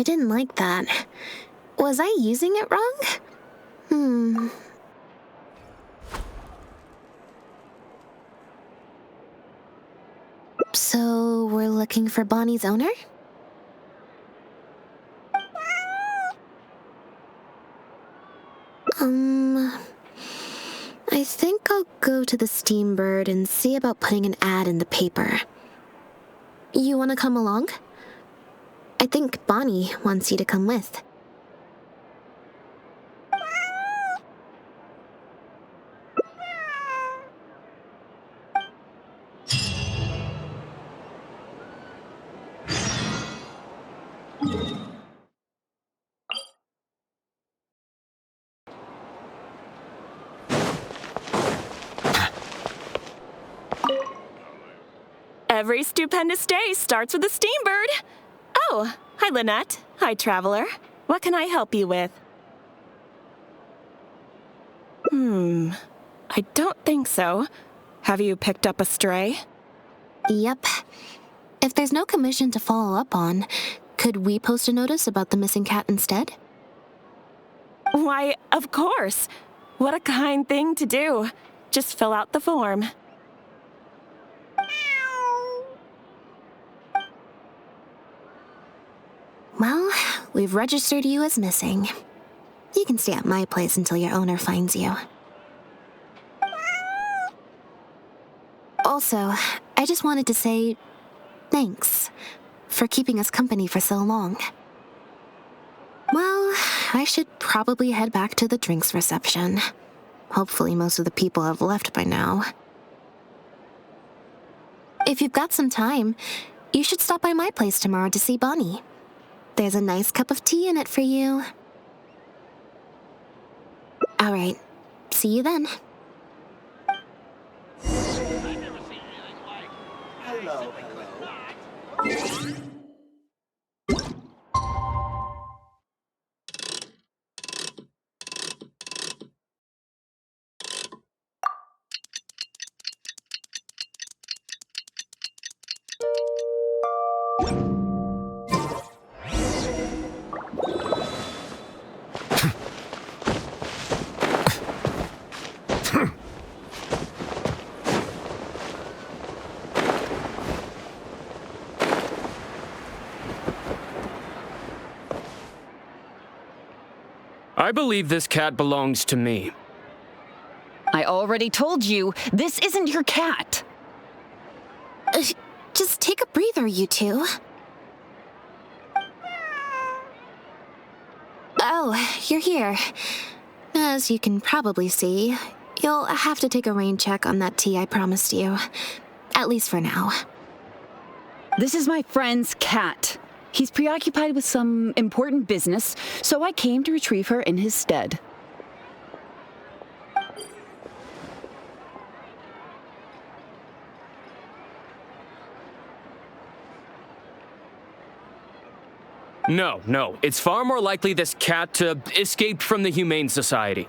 I didn't like that. Was I using it wrong? So, we're looking for Bonnie's owner? I think I'll go to the Steambird and see about putting an ad in the paper. You want to come along? I think Bonnie wants you to come with. Every stupendous day starts with a Steambird. Oh, hi Lynette. Hi Traveler. What can I help you with? I don't think so. Have you picked up a stray? Yep. If there's no commission to follow up on, could we post a notice about the missing cat instead? Why, of course. What a kind thing to do. Just fill out the form. Well, we've registered you as missing. You can stay at my place until your owner finds you. Also, I just wanted to say thanks for keeping us company for so long. Well, I should probably head back to the drinks reception. Hopefully most of the people have left by now. If you've got some time, you should stop by my place tomorrow to see Bonnie. There's a nice cup of tea in it for you. All right, see you then. Hello. I believe this cat belongs to me. I already told you, this isn't your cat. Just take a breather, you two. Oh, you're here. As you can probably see, you'll have to take a rain check on that tea I promised you. At least for now. This is my friend's cat. He's preoccupied with some important business, so I came to retrieve her in his stead. No. It's far more likely this cat escaped from the Humane Society.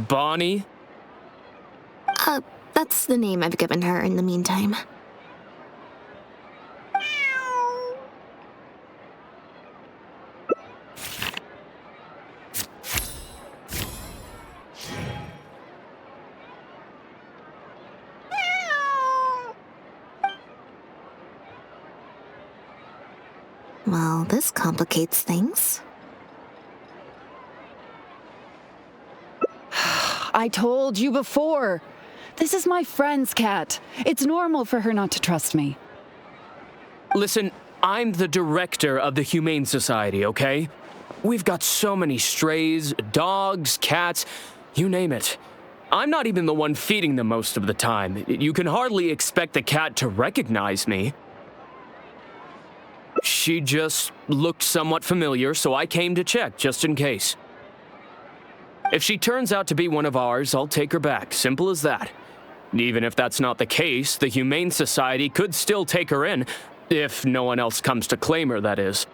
Bonnie? That's the name I've given her in the meantime. Well, this complicates things. I told you before. This is my friend's cat. It's normal for her not to trust me. Listen, I'm the director of the Humane Society, okay? We've got so many strays, dogs, cats, you name it. I'm not even the one feeding them most of the time. You can hardly expect the cat to recognize me. She just looked somewhat familiar, so I came to check, just in case. If she turns out to be one of ours, I'll take her back. Simple as that. Even if that's not the case, the Humane Society could still take her in, if no one else comes to claim her, that is.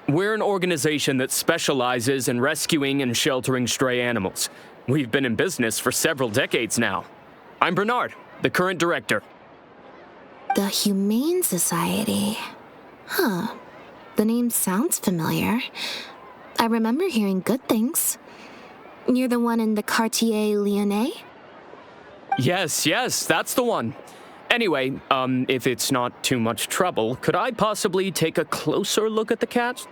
We're an organization that specializes in rescuing and sheltering stray animals. We've been in business for several decades now. I'm Bernard, the current director. The Humane Society. Huh. The name sounds familiar. I remember hearing good things. You're the one in the Quartier Lyonnais? Yes, that's the one. Anyway, if it's not too much trouble, could I possibly take a closer look at the cat?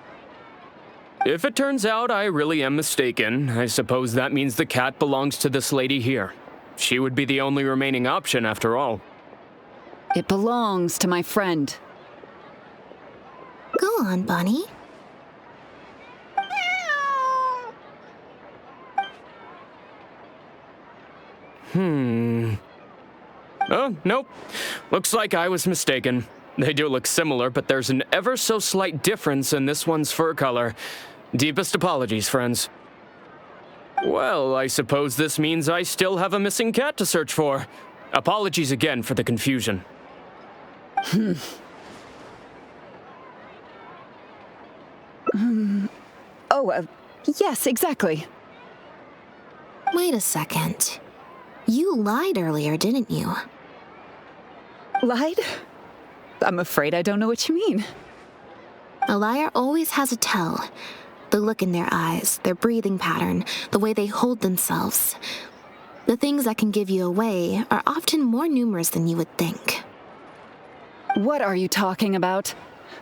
If it turns out I really am mistaken, I suppose that means the cat belongs to this lady here. She would be the only remaining option after all. It belongs to my friend. Go on, Bonnie. Oh, nope. Looks like I was mistaken. They do look similar, but there's an ever so slight difference in this one's fur color. Deepest apologies, friends. Well, I suppose this means I still have a missing cat to search for. Apologies again for the confusion. Yes, exactly. Wait a second. You lied earlier, didn't you? Lied? I'm afraid I don't know what you mean. A liar always has a tell. The look in their eyes, their breathing pattern, the way they hold themselves. The things that can give you away are often more numerous than you would think. What are you talking about?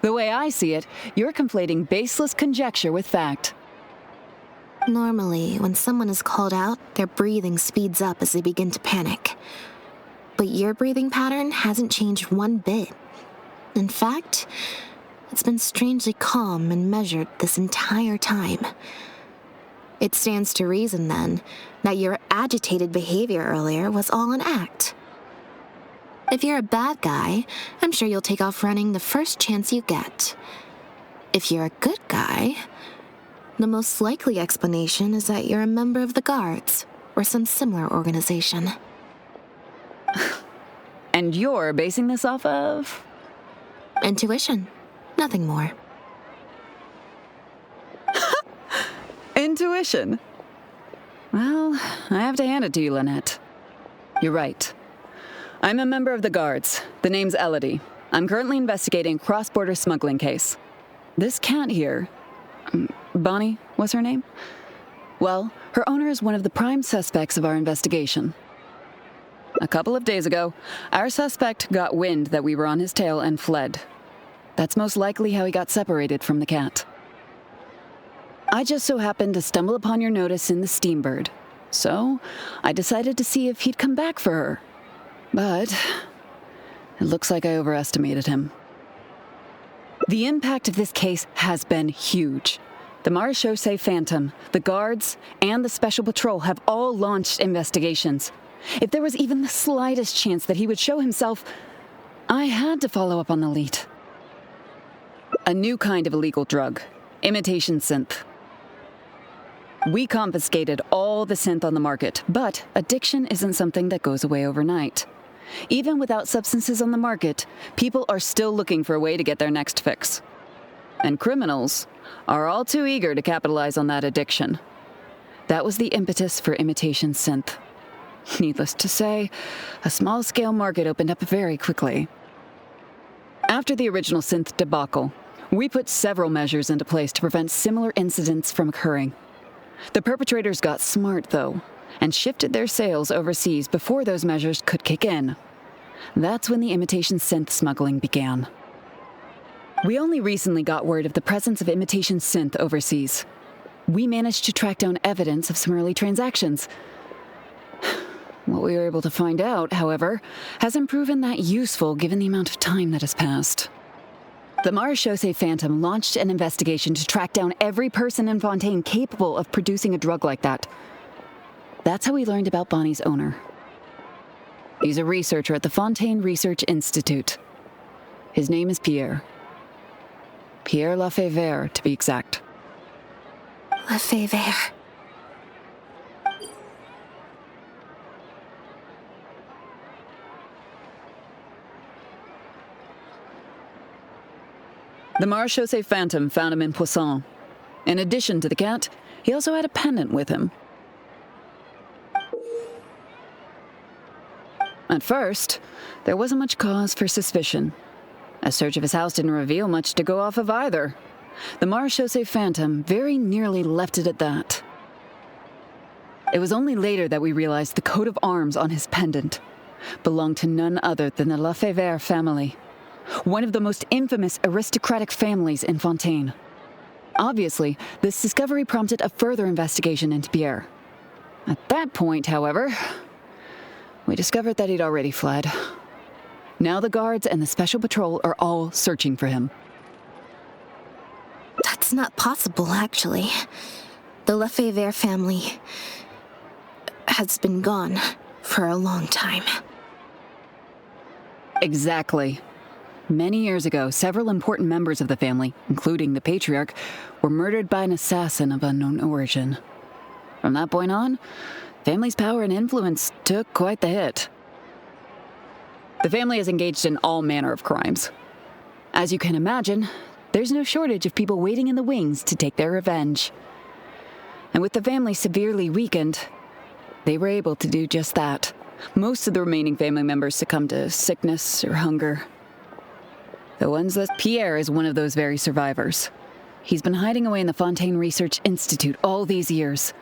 The way I see it, you're conflating baseless conjecture with fact. Normally, when someone is called out, their breathing speeds up as they begin to panic. But your breathing pattern hasn't changed one bit. In fact, it's been strangely calm and measured this entire time. It stands to reason, then, that your agitated behavior earlier was all an act. If you're a bad guy, I'm sure you'll take off running the first chance you get. If you're a good guy, the most likely explanation is that you're a member of the Guards, or some similar organization. And you're basing this off of? Intuition. Nothing more. Intuition. Well, I have to hand it to you, Lynette. You're right. I'm a member of the Guards. The name's Elodie. I'm currently investigating a cross-border smuggling case. This cat here, Bonnie was her name? Well, her owner is one of the prime suspects of our investigation. A couple of days ago, our suspect got wind that we were on his tail and fled. That's most likely how he got separated from the cat. I just so happened to stumble upon your notice in the Steambird, so I decided to see if he'd come back for her. But it looks like I overestimated him. The impact of this case has been huge. The Marechaussee Phantom, the Guards, and the Special Patrol have all launched investigations. If there was even the slightest chance that he would show himself, I had to follow up on the lead. A new kind of illegal drug, imitation synth. We confiscated all the synth on the market, but addiction isn't something that goes away overnight. Even without substances on the market, people are still looking for a way to get their next fix. And criminals are all too eager to capitalize on that addiction. That was the impetus for imitation synth. Needless to say, a small-scale market opened up very quickly. After the original synth debacle, we put several measures into place to prevent similar incidents from occurring. The perpetrators got smart, though, and shifted their sales overseas before those measures could kick in. That's when the imitation synth smuggling began. We only recently got word of the presence of imitation synth overseas. We managed to track down evidence of some early transactions. What we were able to find out, however, hasn't proven that useful given the amount of time that has passed. The Marechaussee Phantom launched an investigation to track down every person in Fontaine capable of producing a drug like that. That's how we learned about Bonnie's owner. He's a researcher at the Fontaine Research Institute. His name is Pierre. Pierre Lefebvre, to be exact. Lefebvre. The Marechaussee Phantom found him in Poisson. In addition to the cat, he also had a pendant with him. At first, there wasn't much cause for suspicion. A search of his house didn't reveal much to go off of either. The Marechaussee Phantom very nearly left it at that. It was only later that we realized the coat of arms on his pendant belonged to none other than the Lefebvre family, one of the most infamous aristocratic families in Fontaine. Obviously, this discovery prompted a further investigation into Pierre. At that point, however, we discovered that he'd already fled. Now the guards and the special patrol are all searching for him. That's not possible, actually. The Lefebvre family has been gone for a long time. Exactly. Many years ago, several important members of the family, including the patriarch, were murdered by an assassin of unknown origin. From that point on, family's power and influence took quite the hit. The family is engaged in all manner of crimes. As you can imagine, there's no shortage of people waiting in the wings to take their revenge. And with the family severely weakened, they were able to do just that. Most of the remaining family members succumbed to sickness or hunger. The ones that Pierre is one of those very survivors. He's been hiding away in the Fontaine Research Institute all these years.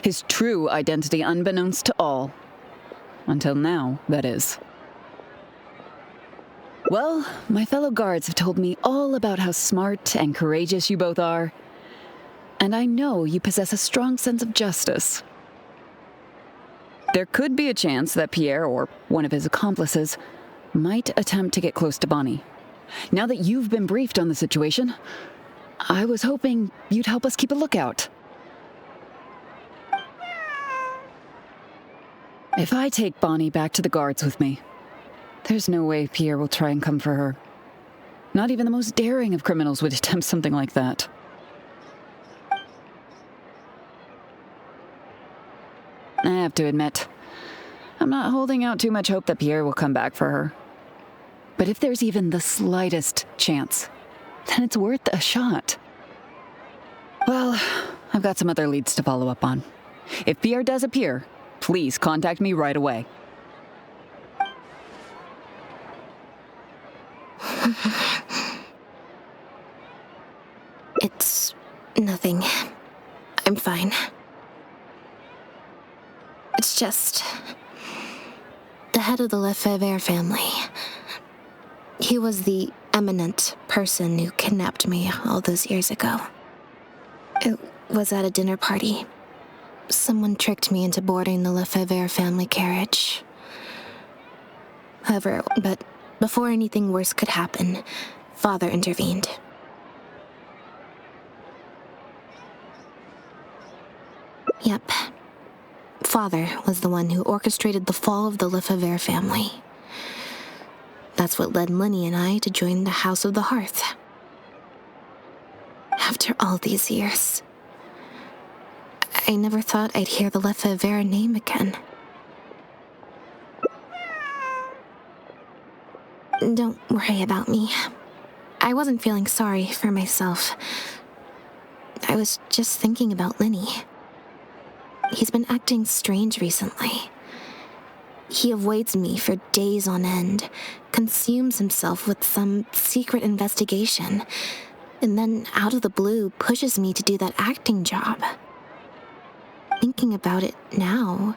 His true identity unbeknownst to all. Until now, that is. Well, my fellow guards have told me all about how smart and courageous you both are. And I know you possess a strong sense of justice. There could be a chance that Pierre, or one of his accomplices, might attempt to get close to Bonnie. Now that you've been briefed on the situation, I was hoping you'd help us keep a lookout. If I take Bonnie back to the guards with me, there's no way Pierre will try and come for her. Not even the most daring of criminals would attempt something like that. I have to admit, I'm not holding out too much hope that Pierre will come back for her. But if there's even the slightest chance, then it's worth a shot. Well, I've got some other leads to follow up on. If Pierre does appear, please contact me right away. It's nothing. I'm fine. It's just the head of the Lefebvre family. He was the eminent person who kidnapped me all those years ago. It was at a dinner party. Someone tricked me into boarding the Lefebvre family carriage. However, but before anything worse could happen, Father intervened. Yep. Father was the one who orchestrated the fall of the Lefebvre family. That's what led Lyney and I to join the House of the Hearth. After all these years, I never thought I'd hear the Lefebvre name again. Don't worry about me. I wasn't feeling sorry for myself. I was just thinking about Lyney. He's been acting strange recently. He avoids me for days on end, consumes himself with some secret investigation, and then out of the blue pushes me to do that acting job. Thinking about it now,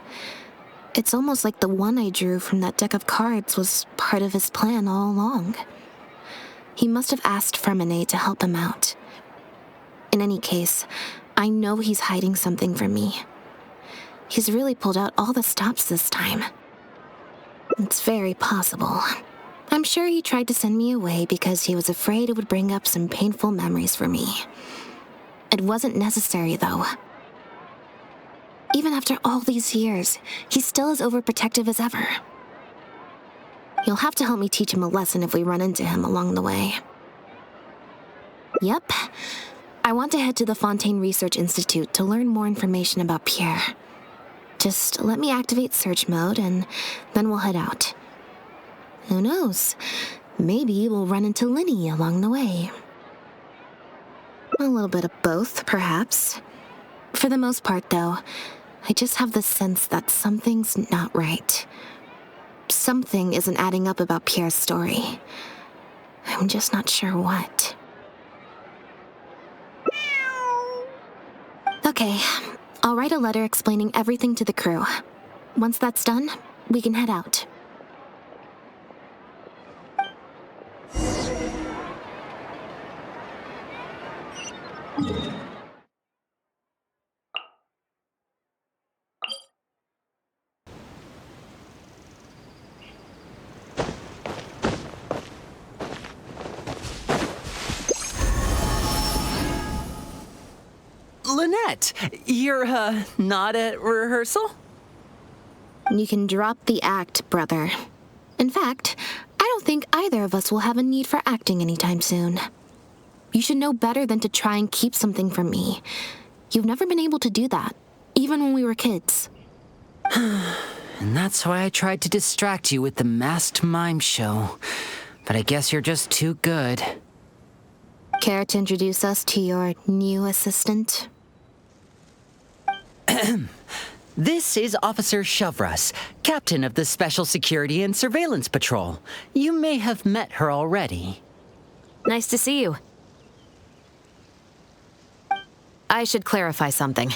it's almost like the one I drew from that deck of cards was part of his plan all along. He must have asked Fremine to help him out. In any case, I know he's hiding something from me. He's really pulled out all the stops this time. It's very possible. I'm sure he tried to send me away because he was afraid it would bring up some painful memories for me. It wasn't necessary, though. Even after all these years, he's still as overprotective as ever. You'll have to help me teach him a lesson if we run into him along the way. Yep. I want to head to the Fontaine Research Institute to learn more information about Pierre. Just let me activate search mode, and then we'll head out. Who knows? Maybe we'll run into Lyney along the way. A little bit of both, perhaps. For the most part, though, I just have the sense that something's not right. Something isn't adding up about Pierre's story. I'm just not sure what. Okay, I'll write a letter explaining everything to the crew. Once that's done, we can head out. Lynette, you're, not at rehearsal? You can drop the act, brother. In fact, I don't think either of us will have a need for acting anytime soon. You should know better than to try and keep something from me. You've never been able to do that, even when we were kids. And that's why I tried to distract you with the masked mime show. But I guess you're just too good. Care to introduce us to your new assistant? This is Officer Shovras, captain of the Special Security and Surveillance Patrol. You may have met her already. Nice to see you. I should clarify something.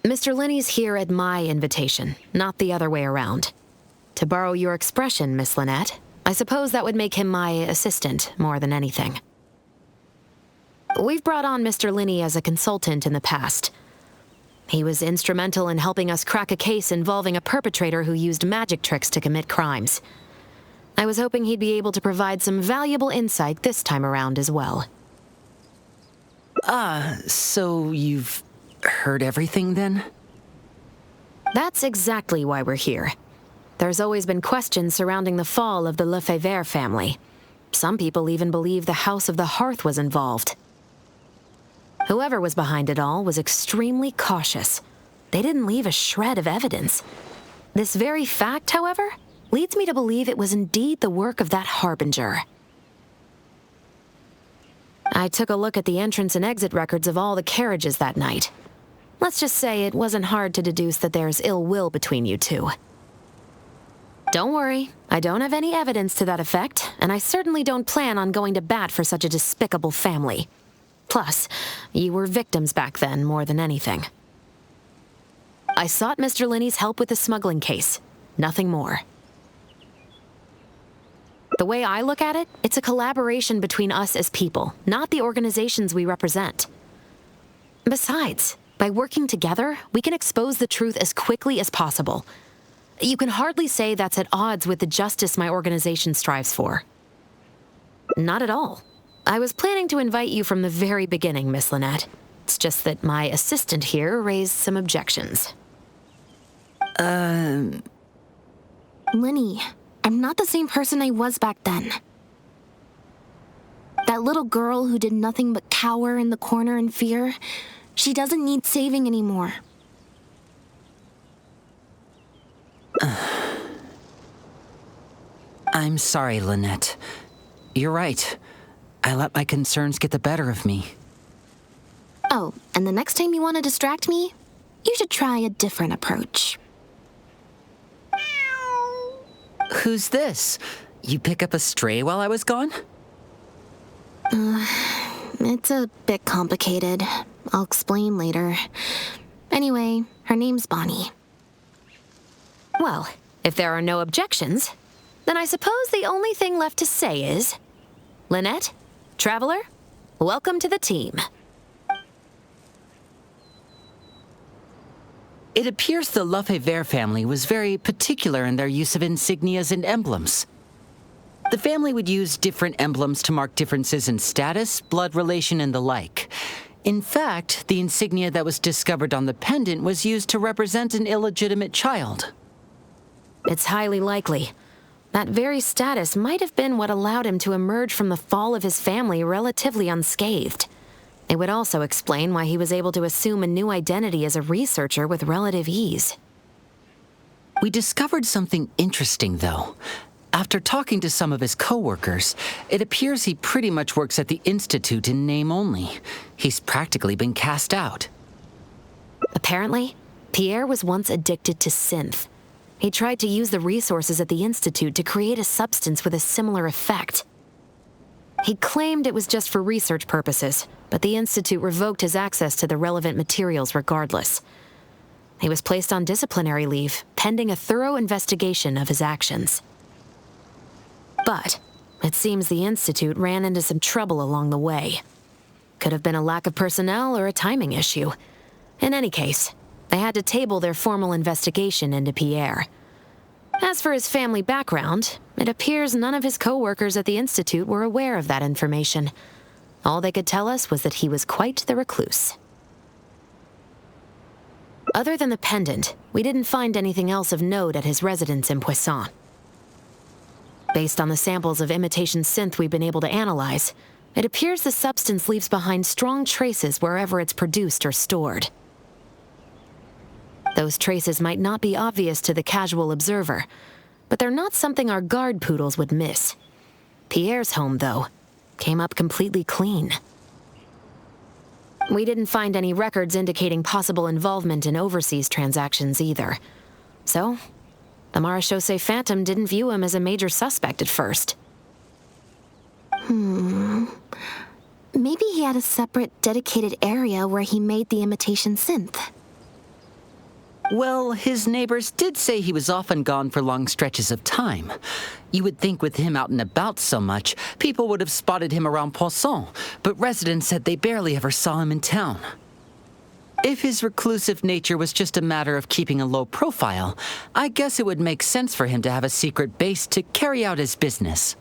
Mr. Lyney's here at my invitation, not the other way around. To borrow your expression, Miss Lynette, I suppose that would make him my assistant more than anything. We've brought on Mr. Lyney as a consultant in the past. He was instrumental in helping us crack a case involving a perpetrator who used magic tricks to commit crimes. I was hoping he'd be able to provide some valuable insight this time around as well. So you've heard everything then? That's exactly why we're here. There's always been questions surrounding the fall of the Lefebvre family. Some people even believe the House of the Hearth was involved. Whoever was behind it all was extremely cautious. They didn't leave a shred of evidence. This very fact, however, leads me to believe it was indeed the work of that harbinger. I took a look at the entrance and exit records of all the carriages that night. Let's just say it wasn't hard to deduce that there's ill will between you two. Don't worry, I don't have any evidence to that effect, and I certainly don't plan on going to bat for such a despicable family. Plus, you were victims back then more than anything. I sought Mr. Lyney's help with the smuggling case. Nothing more. The way I look at it, it's a collaboration between us as people, not the organizations we represent. Besides, by working together, we can expose the truth as quickly as possible. You can hardly say that's at odds with the justice my organization strives for. Not at all. I was planning to invite you from the very beginning, Miss Lynette. It's just that my assistant here raised some objections. Lyney, I'm not the same person I was back then. That little girl who did nothing but cower in the corner in fear, she doesn't need saving anymore. I'm sorry, Lynette. You're right. I let my concerns get the better of me. Oh, and the next time you want to distract me, you should try a different approach. Who's this? You pick up a stray while I was gone? It's a bit complicated. I'll explain later. Anyway, her name's Bonnie. Well, if there are no objections, then I suppose the only thing left to say is, Lynette, Traveler, welcome to the team. It appears the Lefebvre family was very particular in their use of insignias and emblems. The family would use different emblems to mark differences in status, blood relation, and the like. In fact, the insignia that was discovered on the pendant was used to represent an illegitimate child. It's highly likely. That very status might have been what allowed him to emerge from the fall of his family relatively unscathed. It would also explain why he was able to assume a new identity as a researcher with relative ease. We discovered something interesting, though. After talking to some of his coworkers, it appears he pretty much works at the Institute in name only. He's practically been cast out. Apparently, Pierre was once addicted to synth. He tried to use the resources at the Institute to create a substance with a similar effect. He claimed it was just for research purposes, but the Institute revoked his access to the relevant materials regardless. He was placed on disciplinary leave, pending a thorough investigation of his actions. But it seems the Institute ran into some trouble along the way. Could have been a lack of personnel or a timing issue. In any case, they had to table their formal investigation into Pierre. As for his family background, it appears none of his co-workers at the Institute were aware of that information. All they could tell us was that he was quite the recluse. Other than the pendant, we didn't find anything else of note at his residence in Poisson. Based on the samples of imitation synth we've been able to analyze, it appears the substance leaves behind strong traces wherever it's produced or stored. Those traces might not be obvious to the casual observer, but they're not something our guard poodles would miss. Pierre's home, though, came up completely clean. We didn't find any records indicating possible involvement in overseas transactions either. So, the Marechaussee Phantom didn't view him as a major suspect at first. Maybe he had a separate, dedicated area where he made the imitation synth. Well, his neighbors did say he was often gone for long stretches of time. You would think with him out and about so much, people would have spotted him around Poisson, but residents said they barely ever saw him in town. If his reclusive nature was just a matter of keeping a low profile, I guess it would make sense for him to have a secret base to carry out his business.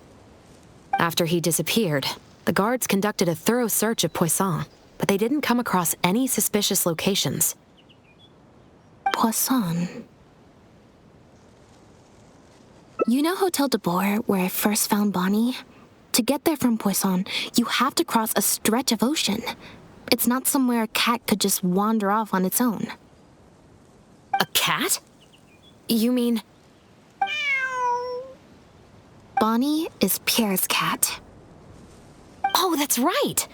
After he disappeared, the guards conducted a thorough search of Poisson, but they didn't come across any suspicious locations. Poisson. You know Hotel de Boer, where I first found Bonnie? To get there from Poisson, you have to cross a stretch of ocean. It's not somewhere a cat could just wander off on its own. A cat? You mean... Bonnie is Pierre's cat. Oh, that's right!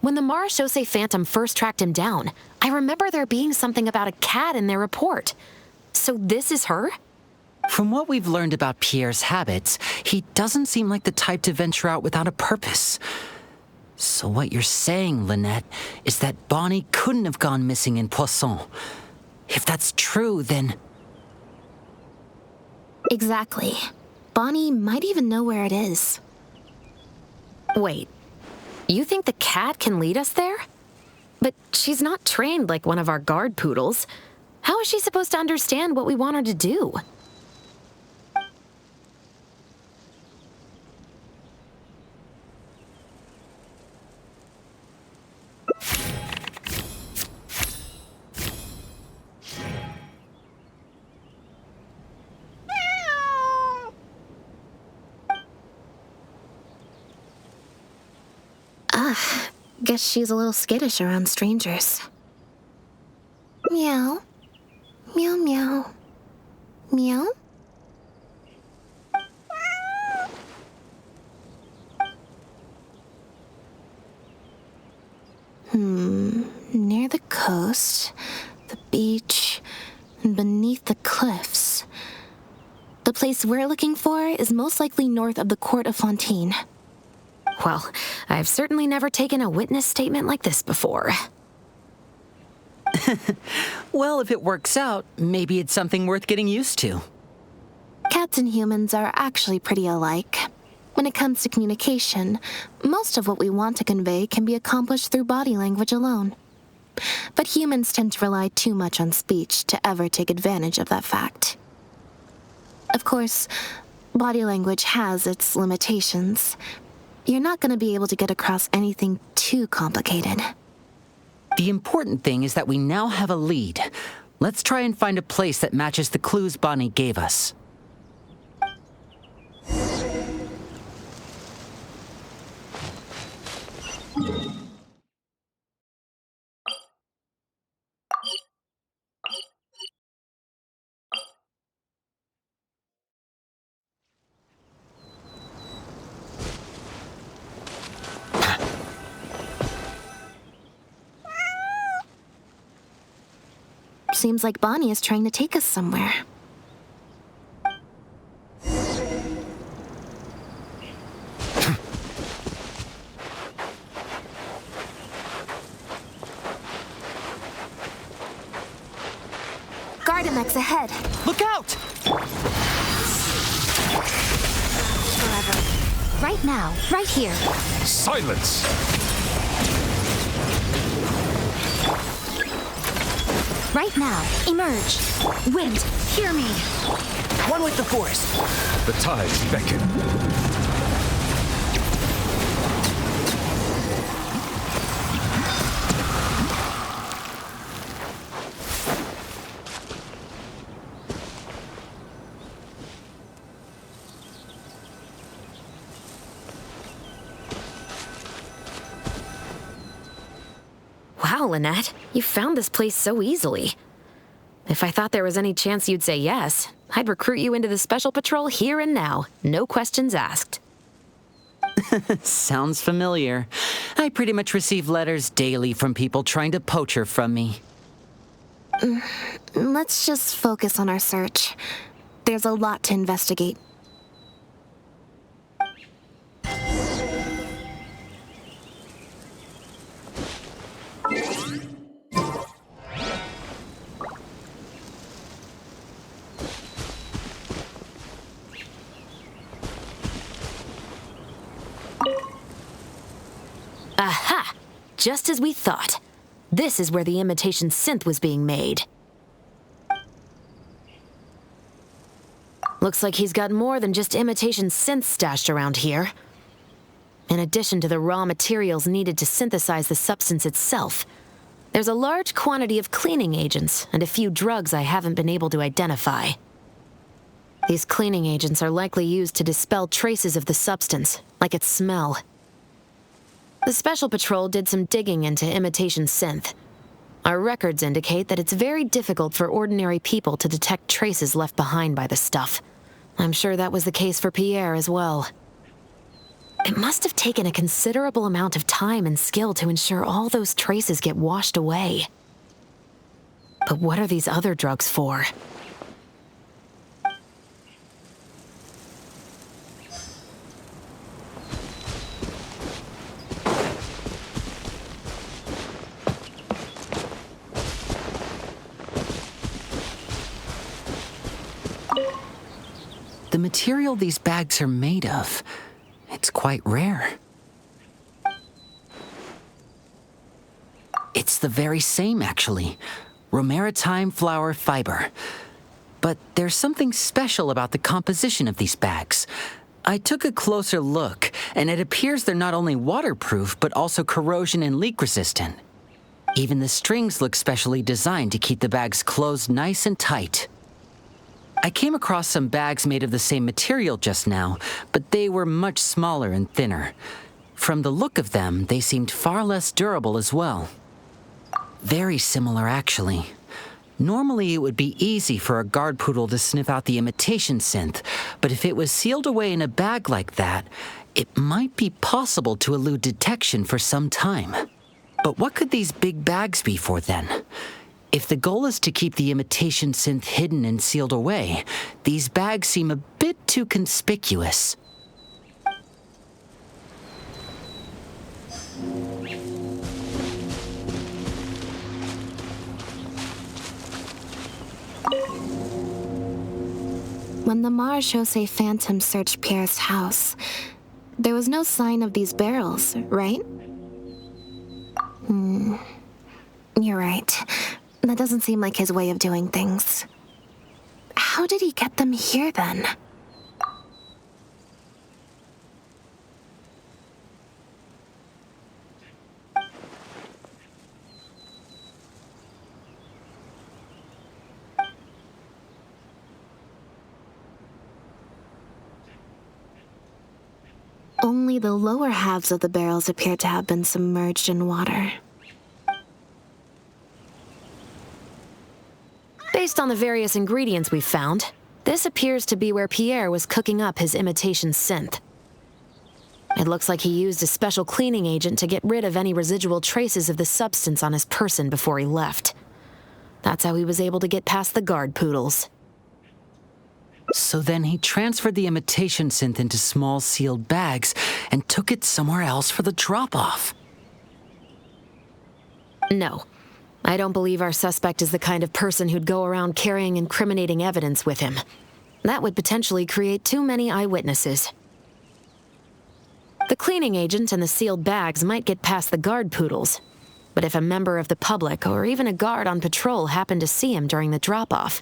When the Marechaussee Phantom first tracked him down, I remember there being something about a cat in their report. So this is her? From what we've learned about Pierre's habits, he doesn't seem like the type to venture out without a purpose. So what you're saying, Lynette, is that Bonnie couldn't have gone missing in Poisson. If that's true, then... Exactly. Bonnie might even know where it is. Wait, you think the cat can lead us there? But she's not trained like one of our guard poodles. How is she supposed to understand what we want her to do? Guess she's a little skittish around strangers. Meow. Meow meow. Meow? Near the coast, the beach, and beneath the cliffs. The place we're looking for is most likely north of the court of Fontaine. Well, I've certainly never taken a witness statement like this before. Well, if it works out, maybe it's something worth getting used to. Cats and humans are actually pretty alike. When it comes to communication, most of what we want to convey can be accomplished through body language alone. But humans tend to rely too much on speech to ever take advantage of that fact. Of course, body language has its limitations. You're not going to be able to get across anything too complicated. The important thing is that we now have a lead. Let's try and find a place that matches the clues Bonnie gave us. Seems like Bonnie is trying to take us somewhere. Gardamex ahead. Look out! Forever. Right now, right here. Silence! Right now, emerge. Wind, hear me. One with the forest. The tides beckon. Wow, Lynette, you found this place so easily. If I thought there was any chance you'd say yes, I'd recruit you into the Special Patrol here and now. No questions asked. Sounds familiar. I pretty much receive letters daily from people trying to poach her from me. Let's just focus on our search. There's a lot to investigate. Aha! Just as we thought. This is where the imitation synth was being made. Looks like he's got more than just imitation synths stashed around here. In addition to the raw materials needed to synthesize the substance itself, there's a large quantity of cleaning agents and a few drugs I haven't been able to identify. These cleaning agents are likely used to dispel traces of the substance, like its smell. The Special Patrol did some digging into imitation synth. Our records indicate that it's very difficult for ordinary people to detect traces left behind by the stuff. I'm sure that was the case for Pierre as well. It must have taken a considerable amount of time and skill to ensure all those traces get washed away. But what are these other drugs for? The material these bags are made of, it's quite rare. It's the very same, actually. Romaritime flower fiber. But there's something special about the composition of these bags. I took a closer look, and it appears they're not only waterproof, but also corrosion and leak resistant. Even the strings look specially designed to keep the bags closed nice and tight. I came across some bags made of the same material just now, but they were much smaller and thinner. From the look of them, they seemed far less durable as well. Very similar, actually. Normally, it would be easy for a guard poodle to sniff out the imitation synth, but if it was sealed away in a bag like that, it might be possible to elude detection for some time. But what could these big bags be for then? If the goal is to keep the imitation synth hidden and sealed away, these bags seem a bit too conspicuous. When the Marechaussee Phantom searched Pierre's house, there was no sign of these barrels, right? You're right. That doesn't seem like his way of doing things. How did he get them here, then? Only the lower halves of the barrels appear to have been submerged in water. Based on the various ingredients we've found, this appears to be where Pierre was cooking up his imitation synth. It looks like he used a special cleaning agent to get rid of any residual traces of the substance on his person before he left. That's how he was able to get past the guard poodles. So then he transferred the imitation synth into small sealed bags and took it somewhere else for the drop-off. No. I don't believe our suspect is the kind of person who'd go around carrying incriminating evidence with him. That would potentially create too many eyewitnesses. The cleaning agent and the sealed bags might get past the guard poodles, but if a member of the public or even a guard on patrol happened to see him during the drop-off,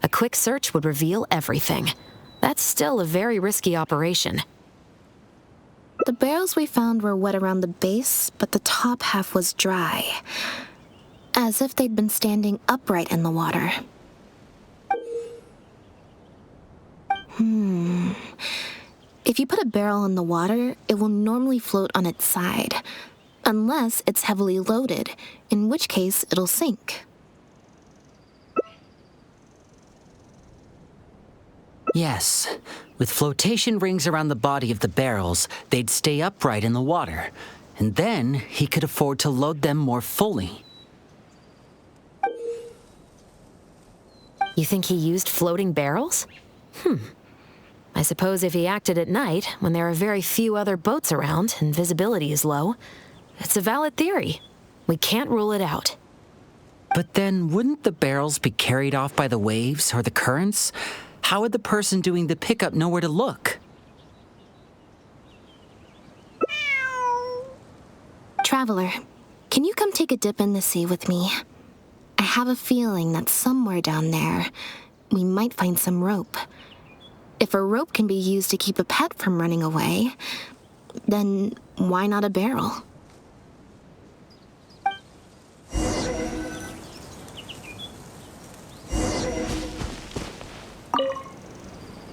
a quick search would reveal everything. That's still a very risky operation. The barrels we found were wet around the base, but the top half was dry, as if they'd been standing upright in the water. If you put a barrel in the water, it will normally float on its side, unless it's heavily loaded, in which case it'll sink. Yes. With flotation rings around the body of the barrels, they'd stay upright in the water, and then he could afford to load them more fully. You think he used floating barrels? I suppose if he acted at night, when there are very few other boats around and visibility is low, it's a valid theory. We can't rule it out. But then wouldn't the barrels be carried off by the waves or the currents? How would the person doing the pickup know where to look? Traveler, can you come take a dip in the sea with me? I have a feeling that somewhere down there, we might find some rope. If a rope can be used to keep a pet from running away, then why not a barrel?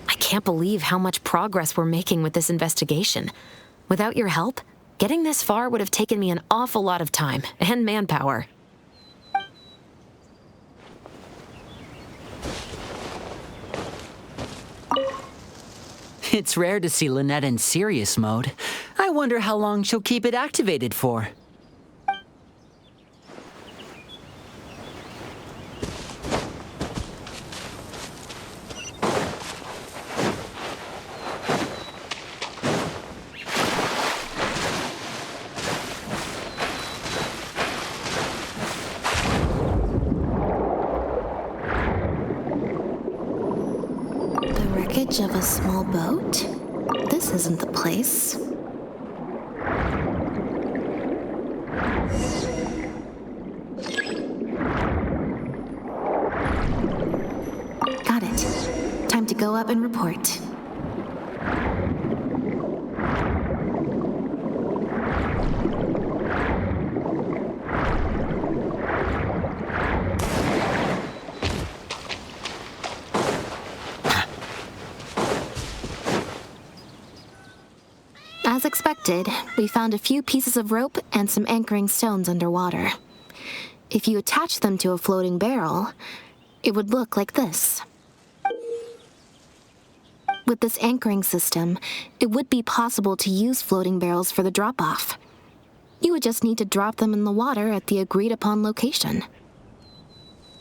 I can't believe how much progress we're making with this investigation. Without your help, getting this far would have taken me an awful lot of time and manpower. It's rare to see Lynette in serious mode. I wonder how long she'll keep it activated for. Of a small boat? This isn't the place. Got it. Time to go up and report. As expected, we found a few pieces of rope and some anchoring stones underwater. If you attach them to a floating barrel, it would look like this. With this anchoring system, it would be possible to use floating barrels for the drop-off. You would just need to drop them in the water at the agreed-upon location.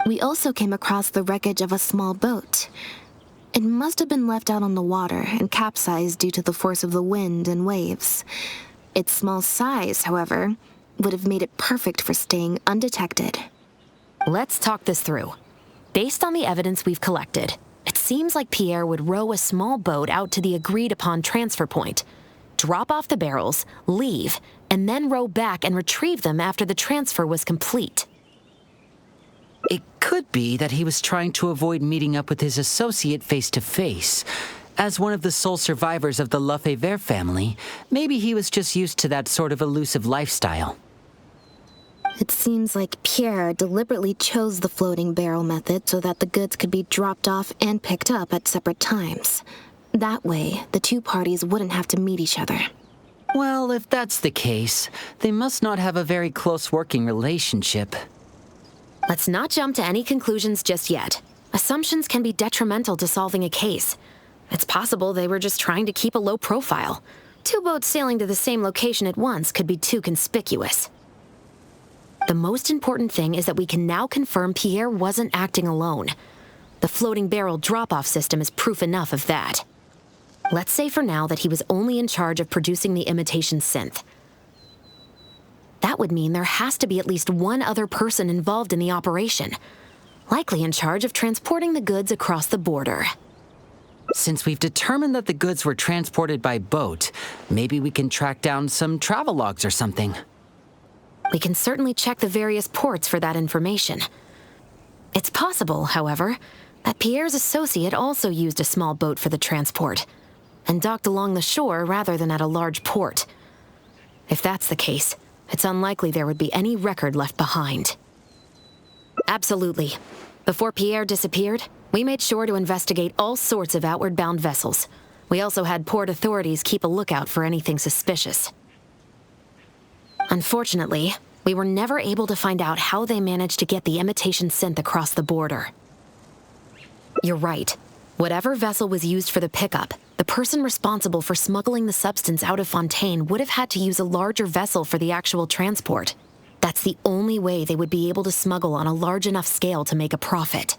We also came across the wreckage of a small boat. It must have been left out on the water and capsized due to the force of the wind and waves. Its small size, however, would have made it perfect for staying undetected. Let's talk this through. Based on the evidence we've collected, it seems like Pierre would row a small boat out to the agreed-upon transfer point, drop off the barrels, leave, and then row back and retrieve them after the transfer was complete. It could be that he was trying to avoid meeting up with his associate face-to-face. As one of the sole survivors of the Lefebvre family, maybe he was just used to that sort of elusive lifestyle. It seems like Pierre deliberately chose the floating barrel method so that the goods could be dropped off and picked up at separate times. That way, the two parties wouldn't have to meet each other. Well, if that's the case, they must not have a very close working relationship. Let's not jump to any conclusions just yet. Assumptions can be detrimental to solving a case. It's possible they were just trying to keep a low profile. Two boats sailing to the same location at once could be too conspicuous. The most important thing is that we can now confirm Pierre wasn't acting alone. The floating barrel drop-off system is proof enough of that. Let's say for now that he was only in charge of producing the imitation synth. That would mean there has to be at least one other person involved in the operation, likely in charge of transporting the goods across the border. Since we've determined that the goods were transported by boat, maybe we can track down some travel logs or something. We can certainly check the various ports for that information. It's possible, however, that Pierre's associate also used a small boat for the transport, and docked along the shore rather than at a large port. If that's the case, it's unlikely there would be any record left behind. Absolutely. Before Pierre disappeared, we made sure to investigate all sorts of outward-bound vessels. We also had port authorities keep a lookout for anything suspicious. Unfortunately, we were never able to find out how they managed to get the imitation synth across the border. You're right. Whatever vessel was used for the pickup, the person responsible for smuggling the substance out of Fontaine would have had to use a larger vessel for the actual transport. That's the only way they would be able to smuggle on a large enough scale to make a profit.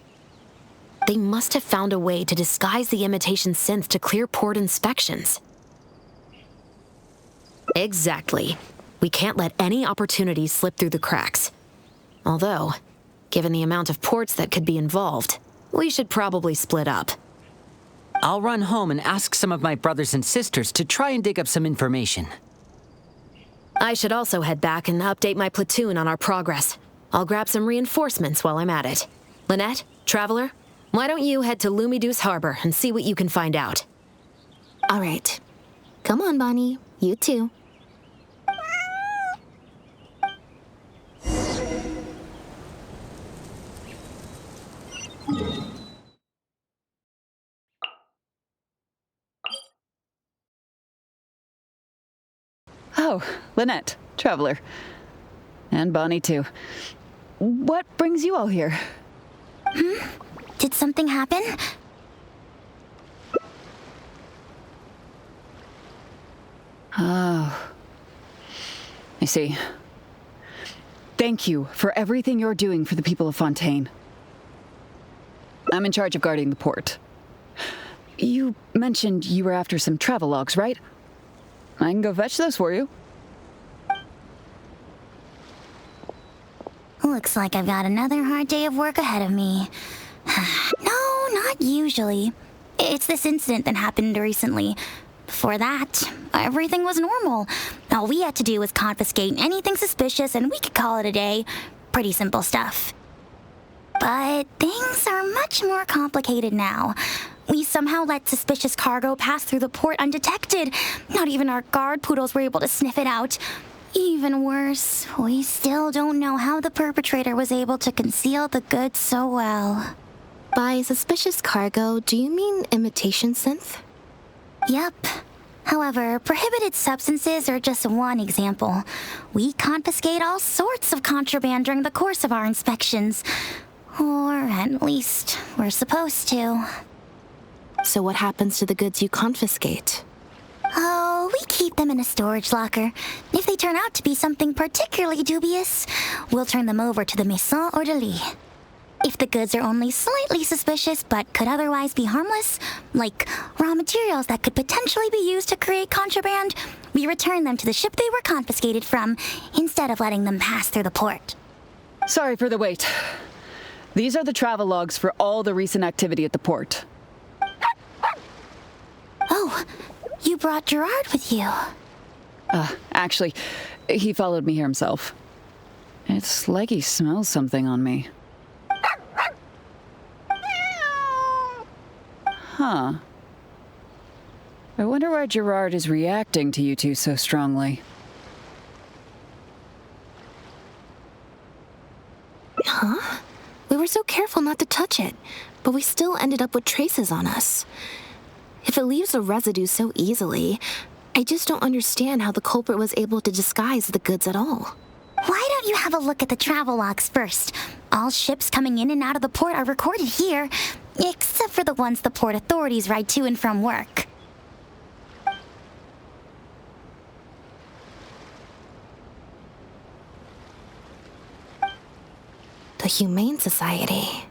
They must have found a way to disguise the imitation synth to clear port inspections. Exactly. We can't let any opportunities slip through the cracks. Although, given the amount of ports that could be involved, we should probably split up. I'll run home and ask some of my brothers and sisters to try and dig up some information. I should also head back and update my platoon on our progress. I'll grab some reinforcements while I'm at it. Lynette, Traveler, why don't you head to Lumidoos Harbor and see what you can find out? All right. Come on, Bonnie. You too. Oh, Lynette, Traveler. And Bonnie, too. What brings you all here? Did something happen? Oh. I see. Thank you for everything you're doing for the people of Fontaine. I'm in charge of guarding the port. You mentioned you were after some travel logs, right? I can go fetch those for you. Looks like I've got another hard day of work ahead of me. No, not usually. It's this incident that happened recently. Before that, everything was normal. All we had to do was confiscate anything suspicious and we could call it a day. Pretty simple stuff. But things are much more complicated now. We somehow let suspicious cargo pass through the port undetected. Not even our guard poodles were able to sniff it out. Even worse, we still don't know how the perpetrator was able to conceal the goods so well. By suspicious cargo, do you mean imitation synth? Yep. However, prohibited substances are just one example. We confiscate all sorts of contraband during the course of our inspections. Or at least, we're supposed to. So what happens to the goods you confiscate? Oh, we keep them in a storage locker. If they turn out to be something particularly dubious, we'll turn them over to the Maison Orderly. If the goods are only slightly suspicious but could otherwise be harmless, like raw materials that could potentially be used to create contraband, we return them to the ship they were confiscated from, instead of letting them pass through the port. Sorry for the wait. These are the travel logs for all the recent activity at the port. Oh, you brought Gerard with you. Actually, he followed me here himself. It's like he smells something on me. Huh. I wonder why Gerard is reacting to you two so strongly. Huh? We were so careful not to touch it, but we still ended up with traces on us. If it leaves a residue so easily, I just don't understand how the culprit was able to disguise the goods at all. Why don't you have a look at the travel logs first? All ships coming in and out of the port are recorded here, except for the ones the port authorities ride to and from work. Humane Society.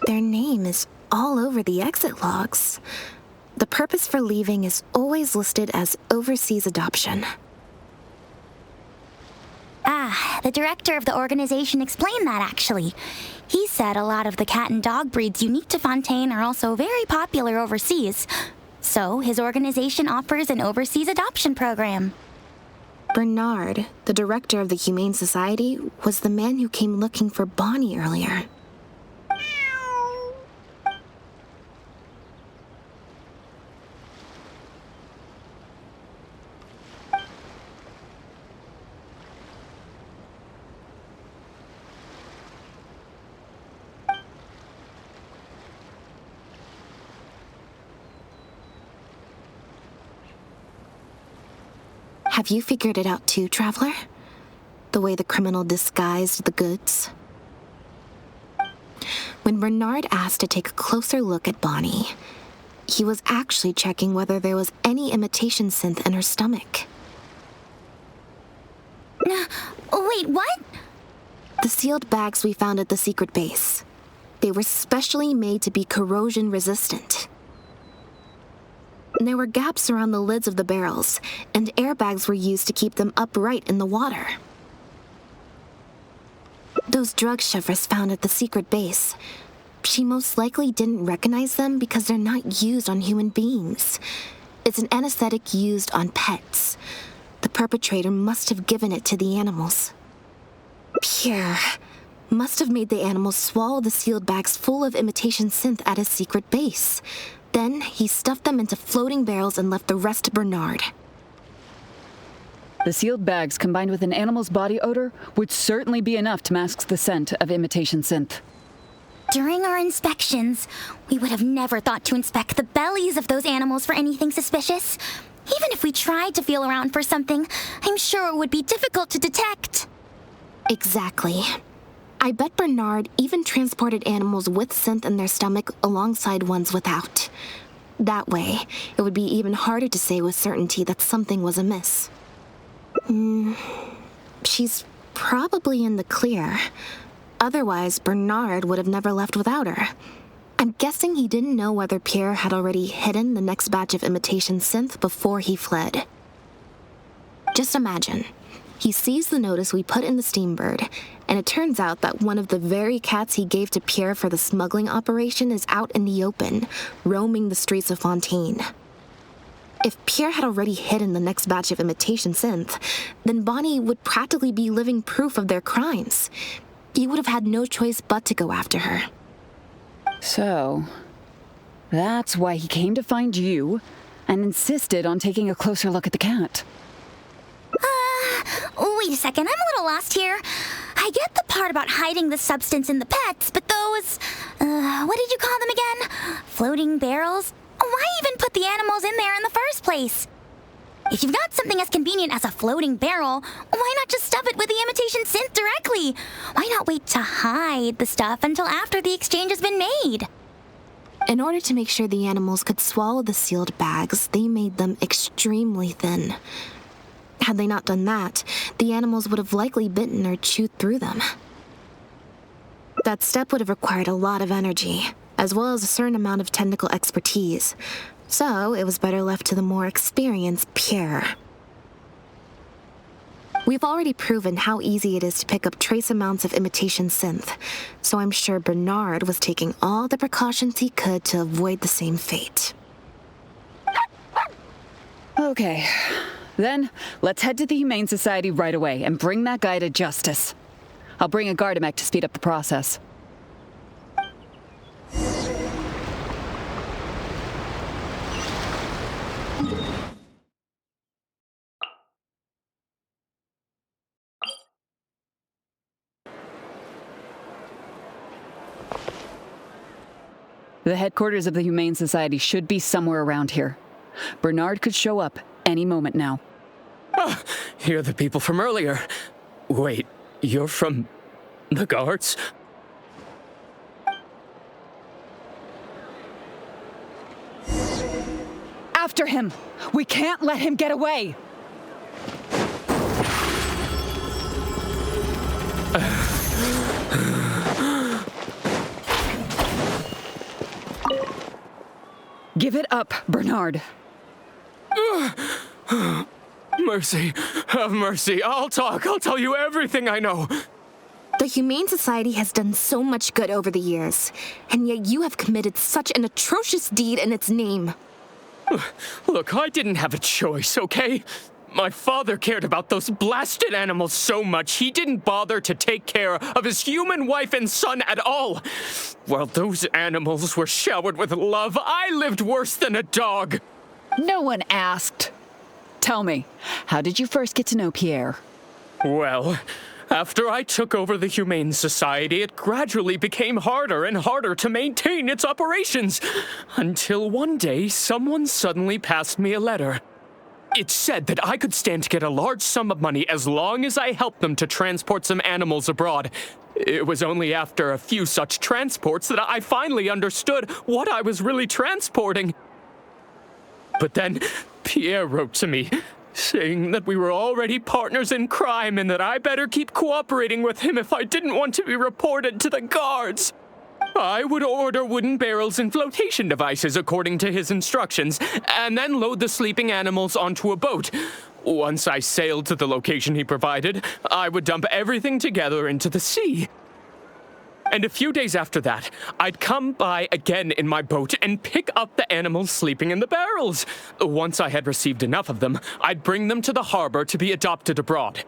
Their name is all over the exit logs. The purpose for leaving is always listed as overseas adoption. The director of the organization explained that, actually. He said a lot of the cat and dog breeds unique to Fontaine are also very popular overseas. So his organization offers an overseas adoption program. Bernard, the director of the Humane Society, was the man who came looking for Bonnie earlier. Have you figured it out too, Traveler? The way the criminal disguised the goods? When Bernard asked to take a closer look at Bonnie, he was actually checking whether there was any imitation synth in her stomach. Wait, what? The sealed bags we found at the secret base. They were specially made to be corrosion resistant. There were gaps around the lids of the barrels, and airbags were used to keep them upright in the water. Those drug shovers found at the secret base, she most likely didn't recognize them because they're not used on human beings. It's an anesthetic used on pets. The perpetrator must have given it to the animals. Pierre must have made the animals swallow the sealed bags full of imitation synth at his secret base. Then he stuffed them into floating barrels and left the rest to Bernard. The sealed bags combined with an animal's body odor would certainly be enough to mask the scent of imitation synth. During our inspections, we would have never thought to inspect the bellies of those animals for anything suspicious. Even if we tried to feel around for something, I'm sure it would be difficult to detect. Exactly. I bet Bernard even transported animals with synth in their stomach alongside ones without. That way, it would be even harder to say with certainty that something was amiss. She's probably in the clear. Otherwise, Bernard would have never left without her. I'm guessing he didn't know whether Pierre had already hidden the next batch of imitation synth before he fled. Just imagine. He sees the notice we put in the Steambird, and it turns out that one of the very cats he gave to Pierre for the smuggling operation is out in the open, roaming the streets of Fontaine. If Pierre had already hidden the next batch of imitation synth, then Bonnie would practically be living proof of their crimes. He would have had no choice but to go after her. So, that's why he came to find you and insisted on taking a closer look at the cat. Wait a second, I'm a little lost here. I get the part about hiding the substance in the pets, but those, what did you call them again? Floating barrels? Why even put the animals in there in the first place? If you've got something as convenient as a floating barrel, why not just stuff it with the imitation synth directly? Why not wait to hide the stuff until after the exchange has been made? In order to make sure the animals could swallow the sealed bags, they made them extremely thin. Had they not done that, the animals would have likely bitten or chewed through them. That step would have required a lot of energy, as well as a certain amount of technical expertise, so it was better left to the more experienced Pierre. We've already proven how easy it is to pick up trace amounts of imitation synth, so I'm sure Bernard was taking all the precautions he could to avoid the same fate. Okay. Then, let's head to the Humane Society right away and bring that guy to justice. I'll bring a Gardemec to speed up the process. The headquarters of the Humane Society should be somewhere around here. Bernard could show up any moment now. Oh, you're the people from earlier. Wait, you're from the guards? After him! We can't let him get away! Give it up, Bernard. Mercy. Have mercy. I'll talk. I'll tell you everything I know. The Humane Society has done so much good over the years, and yet you have committed such an atrocious deed in its name. Look, I didn't have a choice, okay? My father cared about those blasted animals so much, he didn't bother to take care of his human wife and son at all. While those animals were showered with love, I lived worse than a dog. No one asked. Tell me, how did you first get to know Pierre? Well, after I took over the Humane Society, it gradually became harder and harder to maintain its operations. Until one day, someone suddenly passed me a letter. It said that I could stand to get a large sum of money as long as I helped them to transport some animals abroad. It was only after a few such transports that I finally understood what I was really transporting. But then, Pierre wrote to me, saying that we were already partners in crime and that I better keep cooperating with him if I didn't want to be reported to the guards. I would order wooden barrels and flotation devices according to his instructions, and then load the sleeping animals onto a boat. Once I sailed to the location he provided, I would dump everything together into the sea. And a few days after that, I'd come by again in my boat and pick up the animals sleeping in the barrels. Once I had received enough of them, I'd bring them to the harbor to be adopted abroad.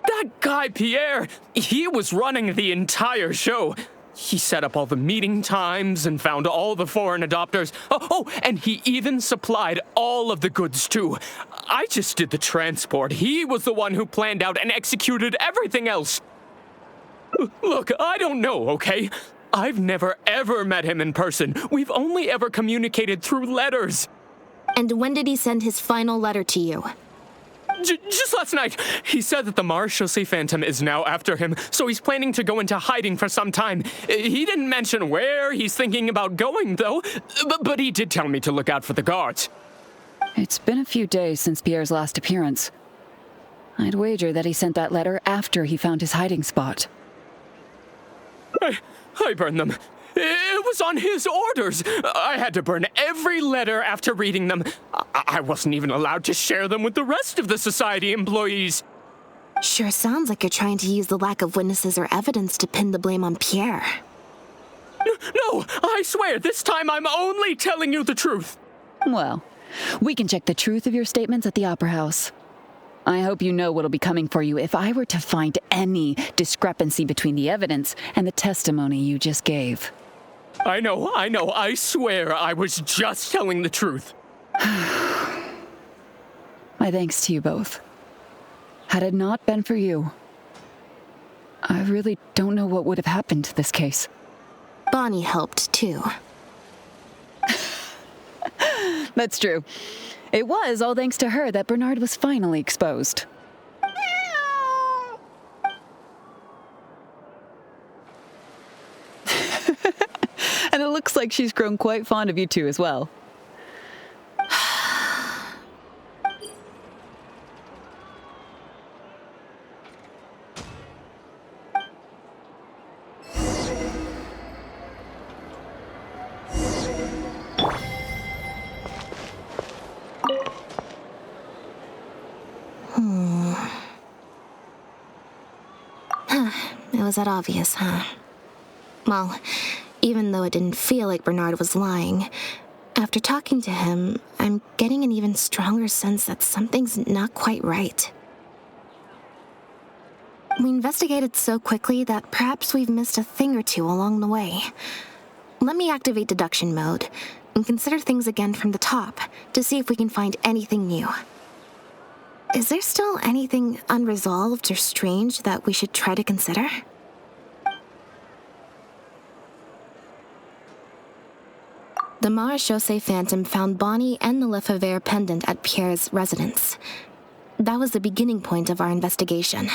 That guy, Pierre, he was running the entire show. He set up all the meeting times and found all the foreign adopters. Oh, and he even supplied all of the goods, too. I just did the transport. He was the one who planned out and executed everything else. Look, I don't know, okay? I've never, ever met him in person. We've only ever communicated through letters. And when did he send his final letter to you? Just last night. He said that the Marechaussee Phantom is now after him, so he's planning to go into hiding for some time. He didn't mention where he's thinking about going, though, but he did tell me to look out for the guards. It's been a few days since Pierre's last appearance. I'd wager that he sent that letter after he found his hiding spot. I burned them. It was on his orders. I had to burn every letter after reading them. I wasn't even allowed to share them with the rest of the society employees. Sure sounds like you're trying to use the lack of witnesses or evidence to pin the blame on Pierre. No, I swear, this time I'm only telling you the truth. Well, we can check the truth of your statements at the Opera House. I hope you know what'll be coming for you if I were to find any discrepancy between the evidence and the testimony you just gave. I know. I swear I was just telling the truth. My thanks to you both. Had it not been for you, I really don't know what would have happened to this case. Bonnie helped, too. That's true. It was all thanks to her that Bernard was finally exposed. And it looks like she's grown quite fond of you two as well. It was that obvious, huh? Well, even though it didn't feel like Bernard was lying, after talking to him, I'm getting an even stronger sense that something's not quite right. We investigated so quickly that perhaps we've missed a thing or two along the way. Let me activate deduction mode and consider things again from the top to see if we can find anything new. Is there still anything unresolved or strange that we should try to consider? The Marechaussee Phantom found Bonnie and the Lefebvre pendant at Pierre's residence. That was the beginning point of our investigation.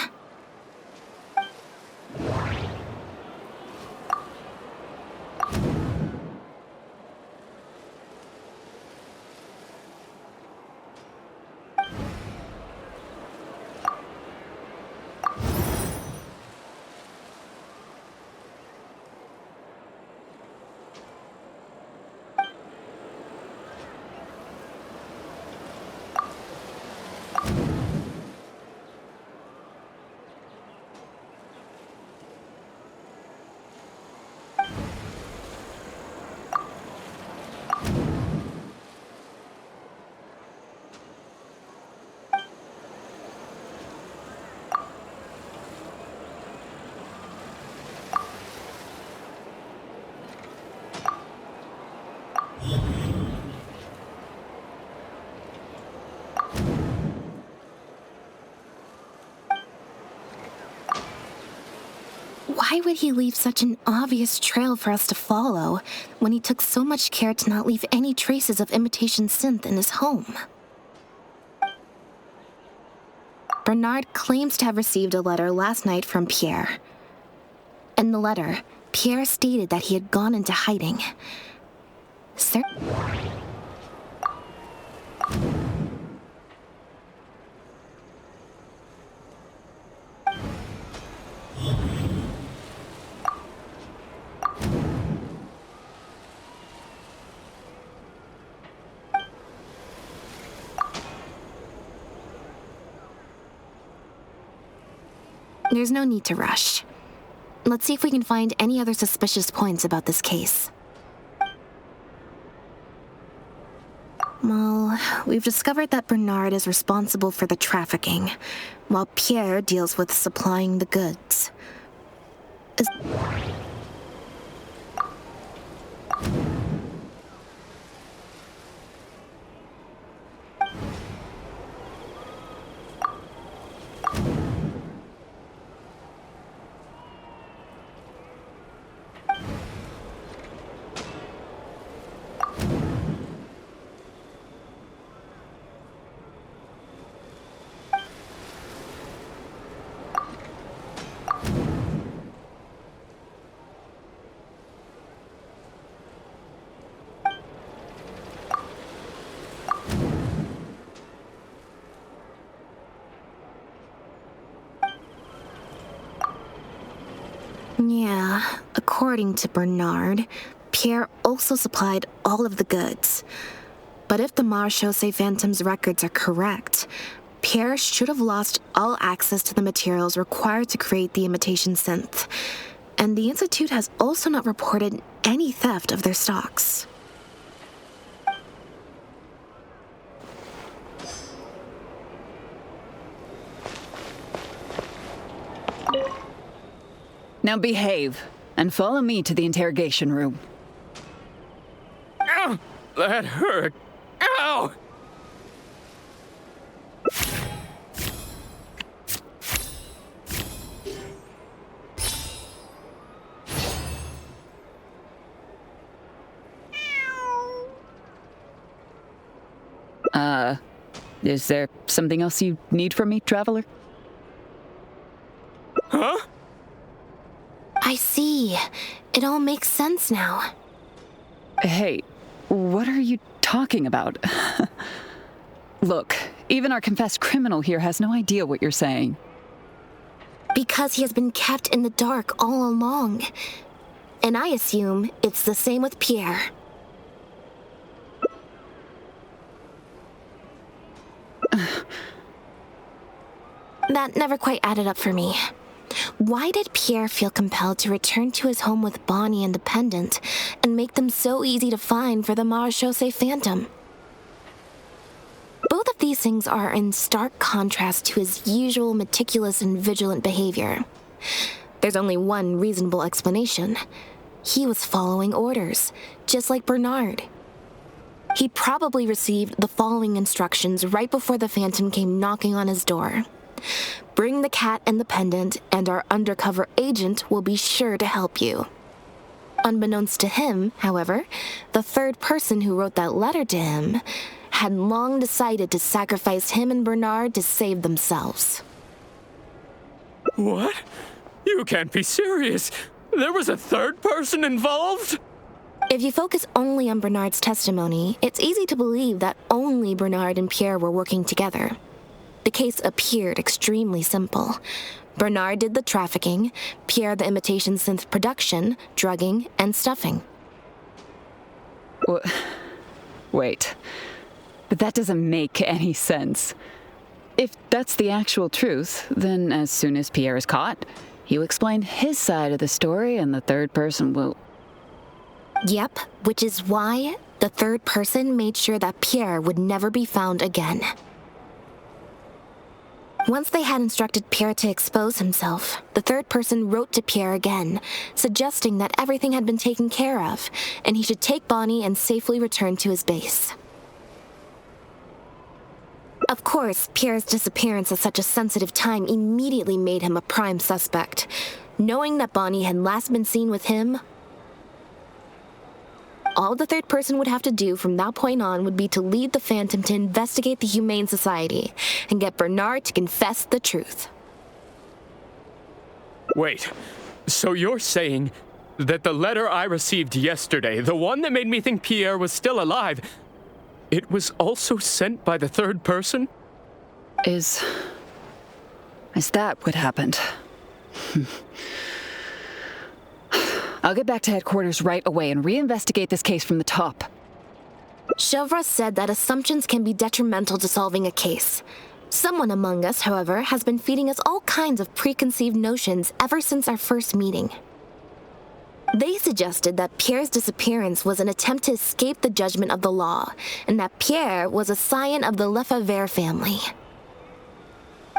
why would he leave such an obvious trail for us to follow when he took so much care to not leave any traces of imitation synth in his home? Bernard claims to have received a letter last night from Pierre. In the letter, Pierre stated that he had gone into hiding. Sir? There's no need to rush. Let's see if we can find any other suspicious points about this case. Well, we've discovered that Bernard is responsible for the trafficking, while Pierre deals with supplying the goods. Yeah, according to Bernard, Pierre also supplied all of the goods. But if the Marechaussee Phantom's records are correct, Pierre should have lost all access to the materials required to create the imitation synth. And the Institute has also not reported any theft of their stocks. Now behave, and follow me to the interrogation room. Ow! That hurt. Ow! Is there something else you need from me, traveler? Huh? I see. It all makes sense now. Hey, what are you talking about? Look, even our confessed criminal here has no idea what you're saying. Because he has been kept in the dark all along. And I assume it's the same with Pierre. That never quite added up for me. Why did Pierre feel compelled to return to his home with Bonnie and the pendant and make them so easy to find for the Marechaussee Phantom? Both of these things are in stark contrast to his usual meticulous and vigilant behavior. There's only one reasonable explanation. He was following orders, just like Bernard. He probably received the following instructions right before the Phantom came knocking on his door. Bring the cat and the pendant, and our undercover agent will be sure to help you. Unbeknownst to him, however, the third person who wrote that letter to him had long decided to sacrifice him and Bernard to save themselves. What? You can't be serious. There was a third person involved? If you focus only on Bernard's testimony, it's easy to believe that only Bernard and Pierre were working together. The case appeared extremely simple. Bernard did the trafficking, Pierre the imitation synth production, drugging, and stuffing. Wait, but that doesn't make any sense. If that's the actual truth, then as soon as Pierre is caught, he'll explain his side of the story and the third person will... Yep, which is why the third person made sure that Pierre would never be found again. Once they had instructed Pierre to expose himself, the third person wrote to Pierre again, suggesting that everything had been taken care of, and he should take Bonnie and safely return to his base. Of course, Pierre's disappearance at such a sensitive time immediately made him a prime suspect. knowing that Bonnie had last been seen with him, all the third person would have to do from that point on would be to lead the Phantom to investigate the Humane Society and get Bernard to confess the truth. Wait, so you're saying that the letter I received yesterday, the one that made me think Pierre was still alive, it was also sent by the third person? Is that what happened? I'll get back to headquarters right away and reinvestigate this case from the top. Chevra said that assumptions can be detrimental to solving a case. Someone among us, however, has been feeding us all kinds of preconceived notions ever since our first meeting. They suggested that Pierre's disappearance was an attempt to escape the judgment of the law, and that Pierre was a scion of the Lefebvre family.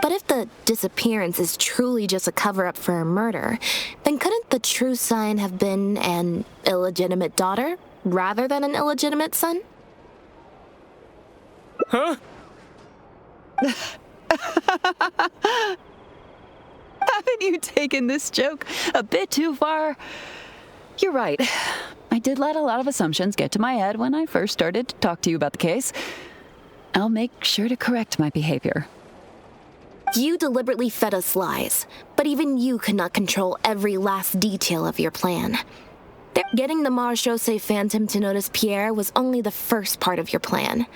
But if the disappearance is truly just a cover-up for a murder, then couldn't the true scion have been an illegitimate daughter rather than an illegitimate son? Huh? Haven't you taken this joke a bit too far? You're right. I did let a lot of assumptions get to my head when I first started to talk to you about the case. I'll make sure to correct my behavior. You deliberately fed us lies, but even you could not control every last detail of your plan. Getting the Marechaussee Phantom to notice Pierre was only the first part of your plan.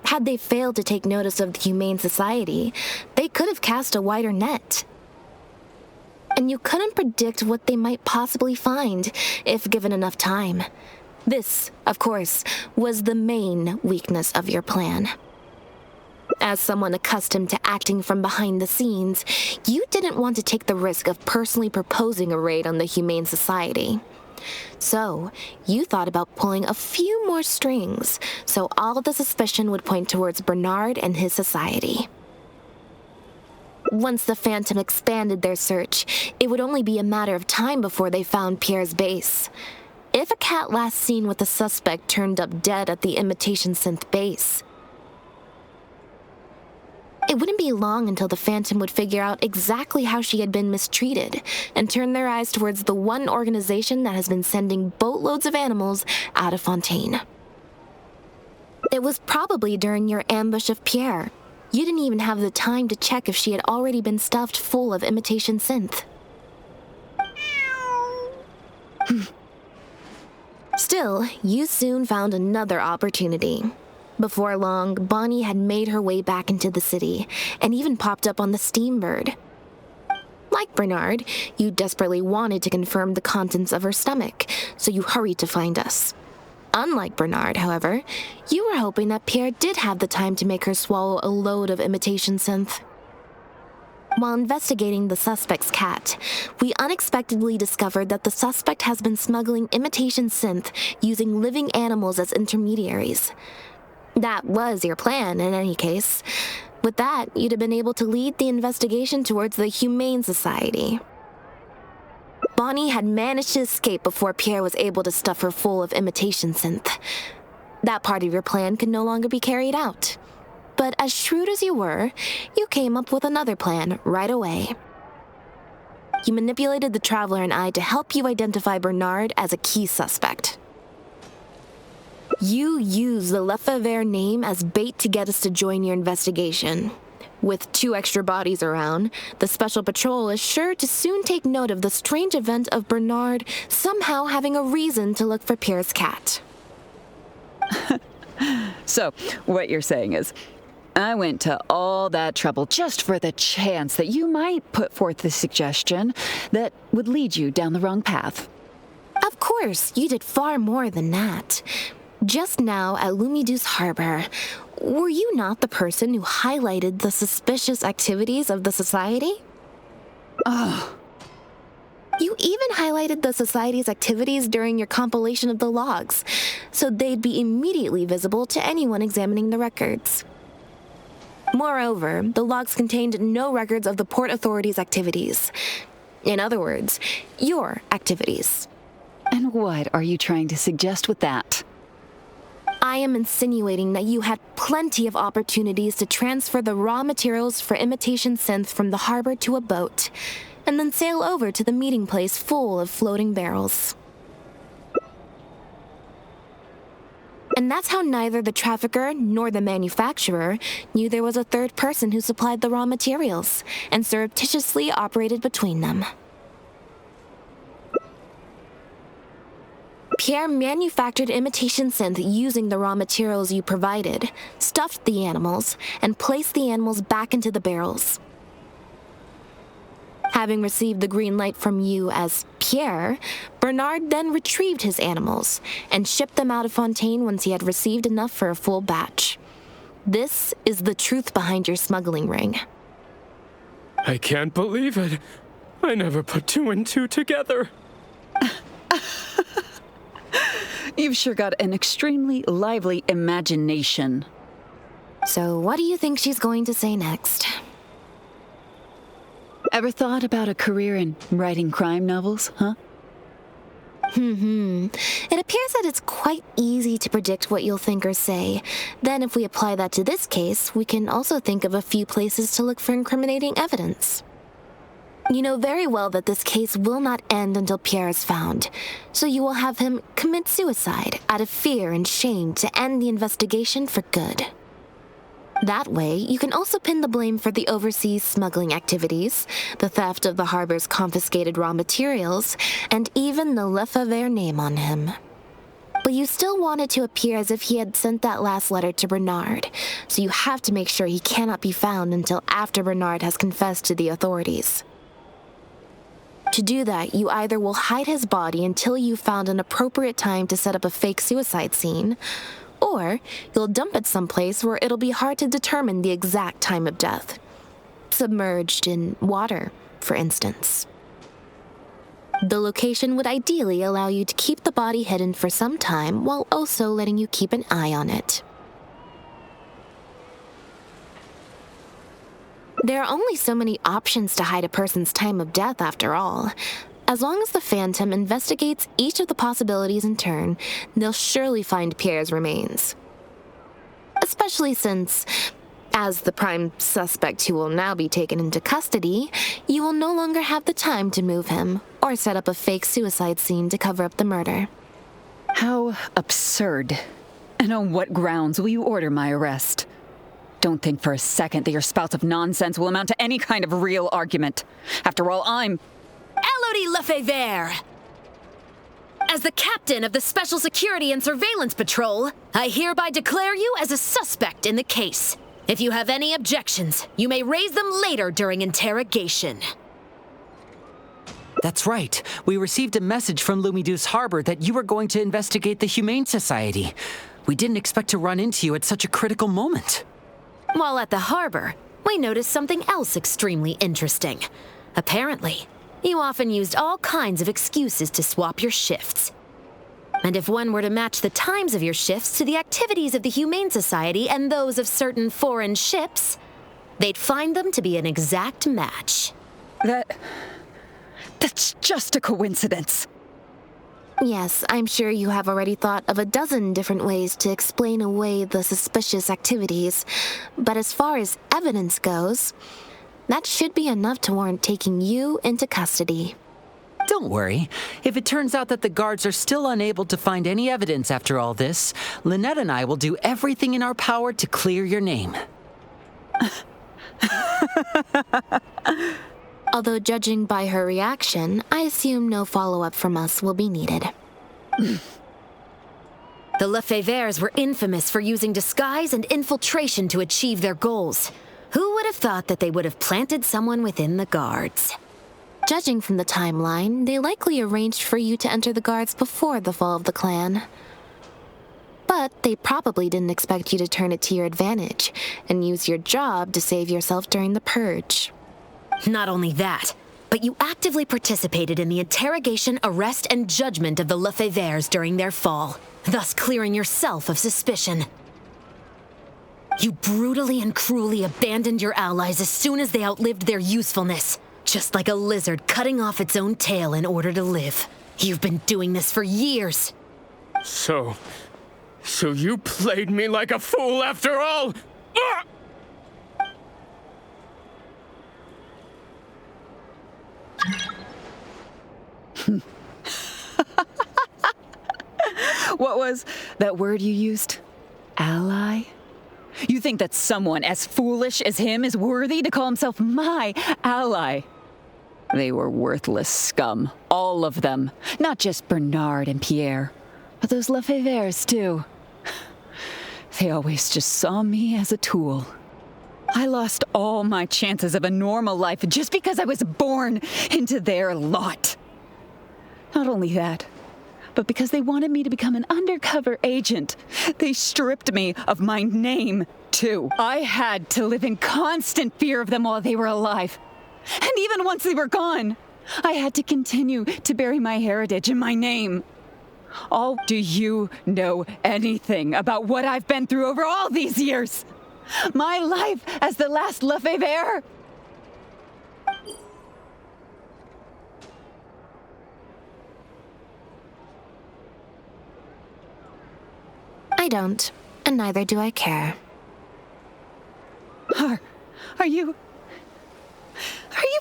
Had they failed to take notice of the Humane Society, they could have cast a wider net. And you couldn't predict what they might possibly find if given enough time. This, of course, was the main weakness of your plan. As someone accustomed to acting from behind the scenes, you didn't want to take the risk of personally proposing a raid on the Humane Society. So, you thought about pulling a few more strings, so all the suspicion would point towards Bernard and his society. Once the Phantom expanded their search, it would only be a matter of time before they found Pierre's base. If a cat last seen with the suspect turned up dead at the imitation synth base, it wouldn't be long until the Phantom would figure out exactly how she had been mistreated and turn their eyes towards the one organization that has been sending boatloads of animals out of Fontaine. It was probably during your ambush of Pierre. You didn't even have the time to check if she had already been stuffed full of imitation synth. Still, you soon found another opportunity. Before long, Bonnie had made her way back into the city, and even popped up on the Steambird. Like Bernard, you desperately wanted to confirm the contents of her stomach, so you hurried to find us. Unlike Bernard, however, you were hoping that Pierre did have the time to make her swallow a load of imitation synth. While investigating the suspect's cat, we unexpectedly discovered that the suspect has been smuggling imitation synth using living animals as intermediaries. That was your plan, in any case. With that, you'd have been able to lead the investigation towards the Humane Society. Bonnie had managed to escape before Pierre was able to stuff her full of imitation synth. That part of your plan could no longer be carried out. But as shrewd as you were, you came up with another plan right away. You manipulated the Traveler and I to help you identify Bernard as a key suspect. You used the Lefebvre name as bait to get us to join your investigation. With 2 extra bodies around, the Special Patrol is sure to soon take note of the strange event of Bernard somehow having a reason to look for Pierre's cat. So, what you're saying is, I went to all that trouble just for the chance that you might put forth the suggestion that would lead you down the wrong path. Of course, you did far more than that. Just now at Lumidu's Harbor, were you not the person who highlighted the suspicious activities of the Society? Oh. You even highlighted the Society's activities during your compilation of the logs, so they'd be immediately visible to anyone examining the records. Moreover, the logs contained no records of the Port Authority's activities. In other words, your activities. And what are you trying to suggest with that? I am insinuating that you had plenty of opportunities to transfer the raw materials for imitation synth from the harbor to a boat, and then sail over to the meeting place full of floating barrels. And that's how neither the trafficker nor the manufacturer knew there was a third person who supplied the raw materials and surreptitiously operated between them. Pierre manufactured imitation synth using the raw materials you provided, stuffed the animals, and placed the animals back into the barrels. Having received the green light from you as Pierre, Bernard then retrieved his animals and shipped them out of Fontaine once he had received enough for a full batch. This is the truth behind your smuggling ring. I can't believe it. I never put two and two together. You've sure got an extremely lively imagination. So what do you think she's going to say next? Ever thought about a career in writing crime novels, huh? It appears that it's quite easy to predict what you'll think or say. Then if we apply that to this case, we can also think of a few places to look for incriminating evidence. You know very well that this case will not end until Pierre is found, so you will have him commit suicide out of fear and shame to end the investigation for good. That way, you can also pin the blame for the overseas smuggling activities, the theft of the harbor's confiscated raw materials, and even the Lefebvre name on him. But you still want it to appear as if he had sent that last letter to Bernard, so you have to make sure he cannot be found until after Bernard has confessed to the authorities. To do that, you either will hide his body until you've found an appropriate time to set up a fake suicide scene, or you'll dump it someplace where it'll be hard to determine the exact time of death. Submerged in water, for instance. The location would ideally allow you to keep the body hidden for some time while also letting you keep an eye on it. There are only so many options to hide a person's time of death, after all. As long as the Phantom investigates each of the possibilities in turn, they'll surely find Pierre's remains. Especially since, as the prime suspect who will now be taken into custody, you will no longer have the time to move him or set up a fake suicide scene to cover up the murder. How absurd. And on what grounds will you order my arrest? Don't think for a second that your spouts of nonsense will amount to any kind of real argument. After all, I'm... Elodie Lefebvre! As the captain of the Special Security and Surveillance Patrol, I hereby declare you as a suspect in the case. If you have any objections, you may raise them later during interrogation. That's right. We received a message from Lumiduce Harbor that you were going to investigate the Humane Society. We didn't expect to run into you at such a critical moment. While at the harbor, we noticed something else extremely interesting. Apparently, you often used all kinds of excuses to swap your shifts. And if one were to match the times of your shifts to the activities of the Humane Society and those of certain foreign ships, they'd find them to be an exact match. That's just a coincidence. Yes, I'm sure you have already thought of a dozen different ways to explain away the suspicious activities, but as far as evidence goes, that should be enough to warrant taking you into custody. Don't worry. If it turns out that the guards are still unable to find any evidence after all this, Lynette and I will do everything in our power to clear your name. Although judging by her reaction, I assume no follow-up from us will be needed. The Lefebvres were infamous for using disguise and infiltration to achieve their goals. Who would have thought that they would have planted someone within the guards? Judging from the timeline, they likely arranged for you to enter the guards before the fall of the clan. But they probably didn't expect you to turn it to your advantage and use your job to save yourself during the purge. Not only that, but you actively participated in the interrogation, arrest, and judgment of the Lefebvres during their fall, thus clearing yourself of suspicion. You brutally and cruelly abandoned your allies as soon as they outlived their usefulness, just like a lizard cutting off its own tail in order to live. You've been doing this for years. So you played me like a fool after all? What was that word you used? Ally? You think that someone as foolish as him is worthy to call himself my ally? They were worthless scum, all of them. Not just Bernard and Pierre, but those Lefevres too. They always just saw me as a tool. I lost all my chances of a normal life just because I was born into their lot. Not only that, but because they wanted me to become an undercover agent, they stripped me of my name, too. I had to live in constant fear of them while they were alive. And even once they were gone, I had to continue to bury my heritage and my name. Do you know anything about what I've been through over all these years? My life as the last Lefevre? I don't, and neither do I care. Are you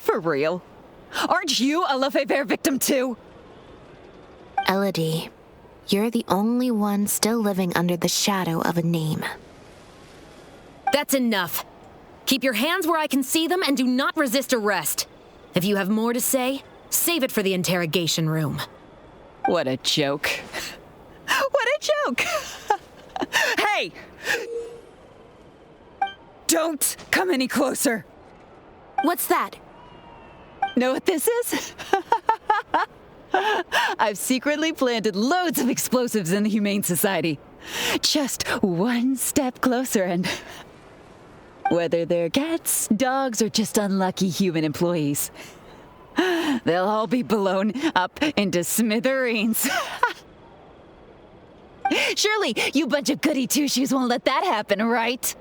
for real? Aren't you a Lefevre victim too? Elodie, you're the only one still living under the shadow of a name. That's enough. Keep your hands where I can see them and do not resist arrest. If you have more to say, save it for the interrogation room. What a joke. What a joke! Hey! Don't come any closer. What's that? Know what this is? I've secretly planted loads of explosives in the Humane Society. Just one step closer and... whether they're cats, dogs, or just unlucky human employees, they'll all be blown up into smithereens. Surely, you bunch of goody two-shoes won't let that happen, right?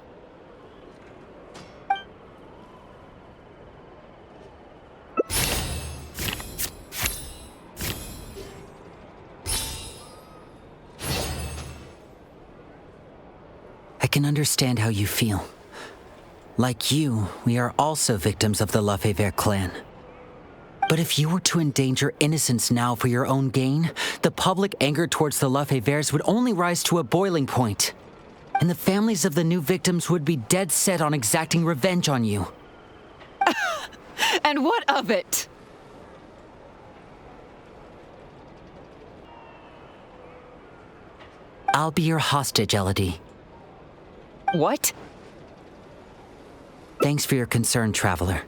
I can understand how you feel. Like you, we are also victims of the Lefevre clan. But if you were to endanger innocents now for your own gain, the public anger towards the Lefevres would only rise to a boiling point. And the families of the new victims would be dead set on exacting revenge on you. And what of it? I'll be your hostage, Elodie. What? Thanks for your concern, Traveler.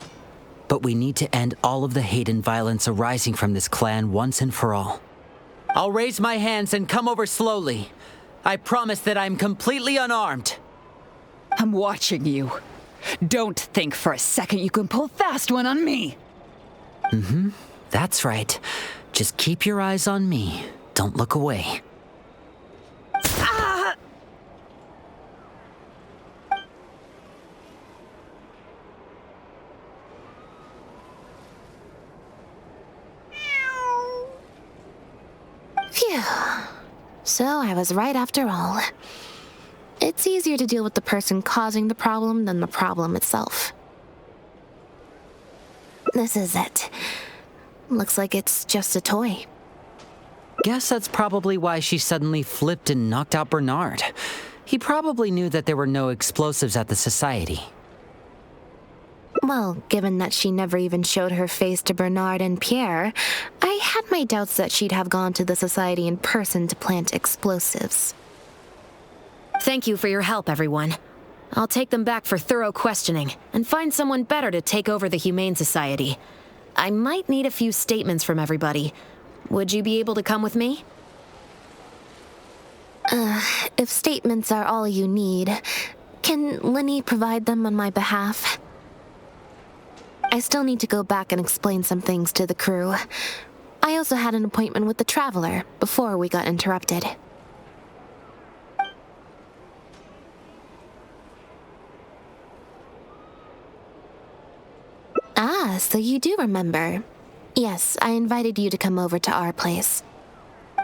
But we need to end all of the hate and violence arising from this clan once and for all. I'll raise my hands and come over slowly. I promise that I'm completely unarmed. I'm watching you. Don't think for a second you can pull a fast one on me. That's right. Just keep your eyes on me. Don't look away. Phew. So I was right after all. It's easier to deal with the person causing the problem than the problem itself. This is it. Looks like it's just a toy. Guess that's probably why she suddenly flipped and knocked out Bernard. He probably knew that there were no explosives at the society. Well, given that she never even showed her face to Bernard and Pierre, I had my doubts that she'd have gone to the society in person to plant explosives. Thank you for your help, everyone. I'll take them back for thorough questioning and find someone better to take over the Humane Society. I might need a few statements from everybody. Would you be able to come with me? If statements are all you need, can Lyney provide them on my behalf? I still need to go back and explain some things to the crew. I also had an appointment with the Traveler before we got interrupted. Ah, so you do remember. Yes, I invited you to come over to our place.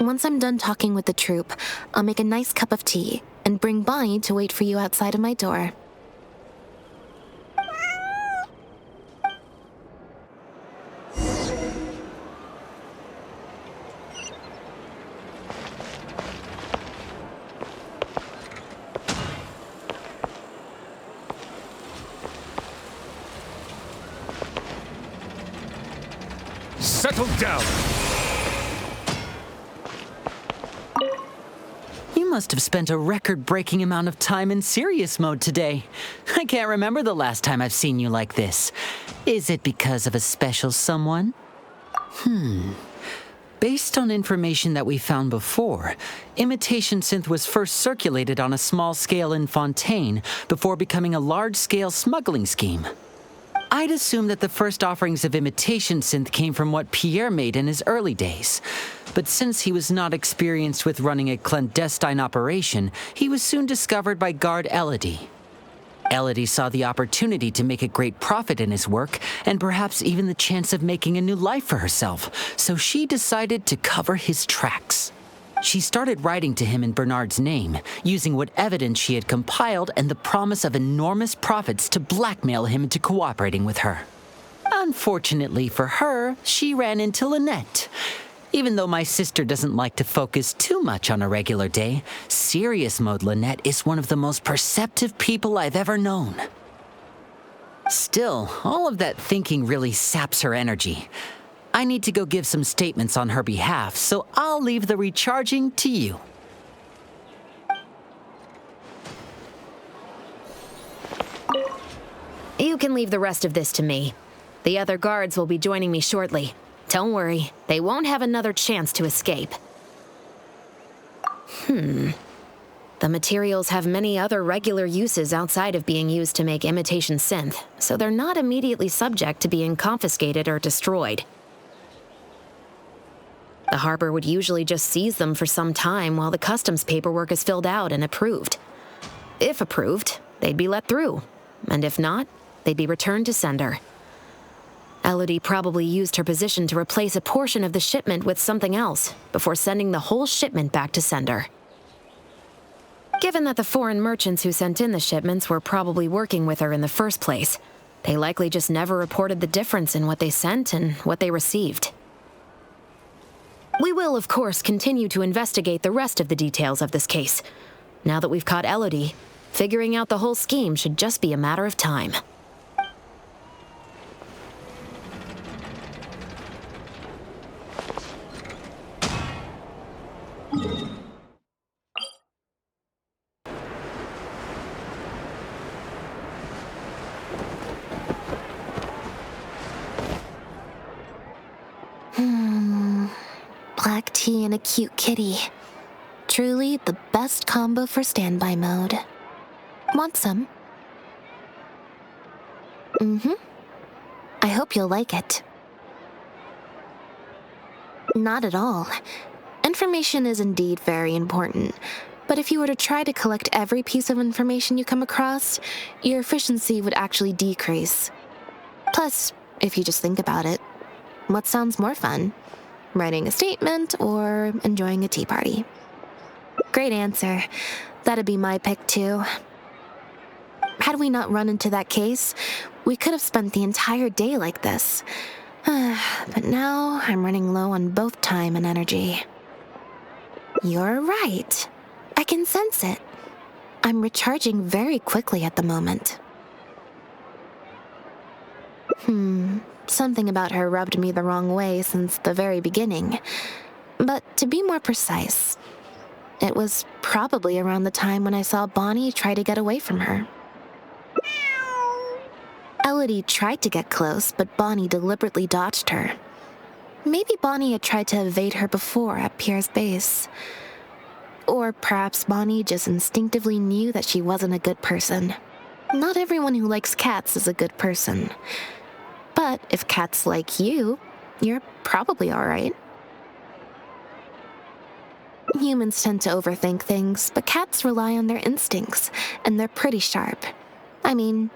Once I'm done talking with the troupe, I'll make a nice cup of tea and bring Bonnie to wait for you outside of my door. Settle down! You must have spent a record-breaking amount of time in serious mode today. I can't remember the last time I've seen you like this. Is it because of a special someone? Based on information that we found before, imitation synth was first circulated on a small scale in Fontaine before becoming a large-scale smuggling scheme. I'd assume that the first offerings of imitation synth came from what Pierre made in his early days. But since he was not experienced with running a clandestine operation, he was soon discovered by guard Elodie. Elodie saw the opportunity to make a great profit in his work, and perhaps even the chance of making a new life for herself, so she decided to cover his tracks. She started writing to him in Bernard's name, using what evidence she had compiled and the promise of enormous profits to blackmail him into cooperating with her. Unfortunately for her, she ran into Lynette. Even though my sister doesn't like to focus too much on a regular day, serious mode Lynette is one of the most perceptive people I've ever known. Still, all of that thinking really saps her energy. I need to go give some statements on her behalf, so I'll leave the recharging to you. You can leave the rest of this to me. The other guards will be joining me shortly. Don't worry, they won't have another chance to escape. The materials have many other regular uses outside of being used to make imitation synth, so they're not immediately subject to being confiscated or destroyed. The harbor would usually just seize them for some time while the customs paperwork is filled out and approved. If approved, they'd be let through, and if not, they'd be returned to sender. Elodie probably used her position to replace a portion of the shipment with something else before sending the whole shipment back to sender. Given that the foreign merchants who sent in the shipments were probably working with her in the first place, they likely just never reported the difference in what they sent and what they received. We will, of course, continue to investigate the rest of the details of this case. Now that we've caught Elodie, figuring out the whole scheme should just be a matter of time. Black tea and a cute kitty. Truly the best combo for standby mode. Want some? I hope you'll like it. Not at all. Information is indeed very important, but if you were to try to collect every piece of information you come across, your efficiency would actually decrease. Plus, if you just think about it, what sounds more fun? Writing a statement or enjoying a tea party? Great answer. That'd be my pick too. Had we not run into that case, we could have spent the entire day like this. But now I'm running low on both time and energy. You're right. I can sense it. I'm recharging very quickly at the moment. Something about her rubbed me the wrong way since the very beginning. But to be more precise, it was probably around the time when I saw Bonnie try to get away from her. Elodie tried to get close, but Bonnie deliberately dodged her. Maybe Bonnie had tried to evade her before at Pierre's base. Or perhaps Bonnie just instinctively knew that she wasn't a good person. Not everyone who likes cats is a good person. But if cats like you, you're probably alright. Humans tend to overthink things, but cats rely on their instincts, and they're pretty sharp. I mean,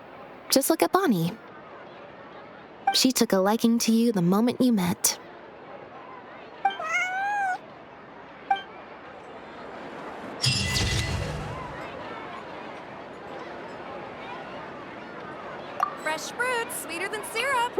just look at Bonnie. She took a liking to you the moment you met. Fresh fruit, sweeter than syrup.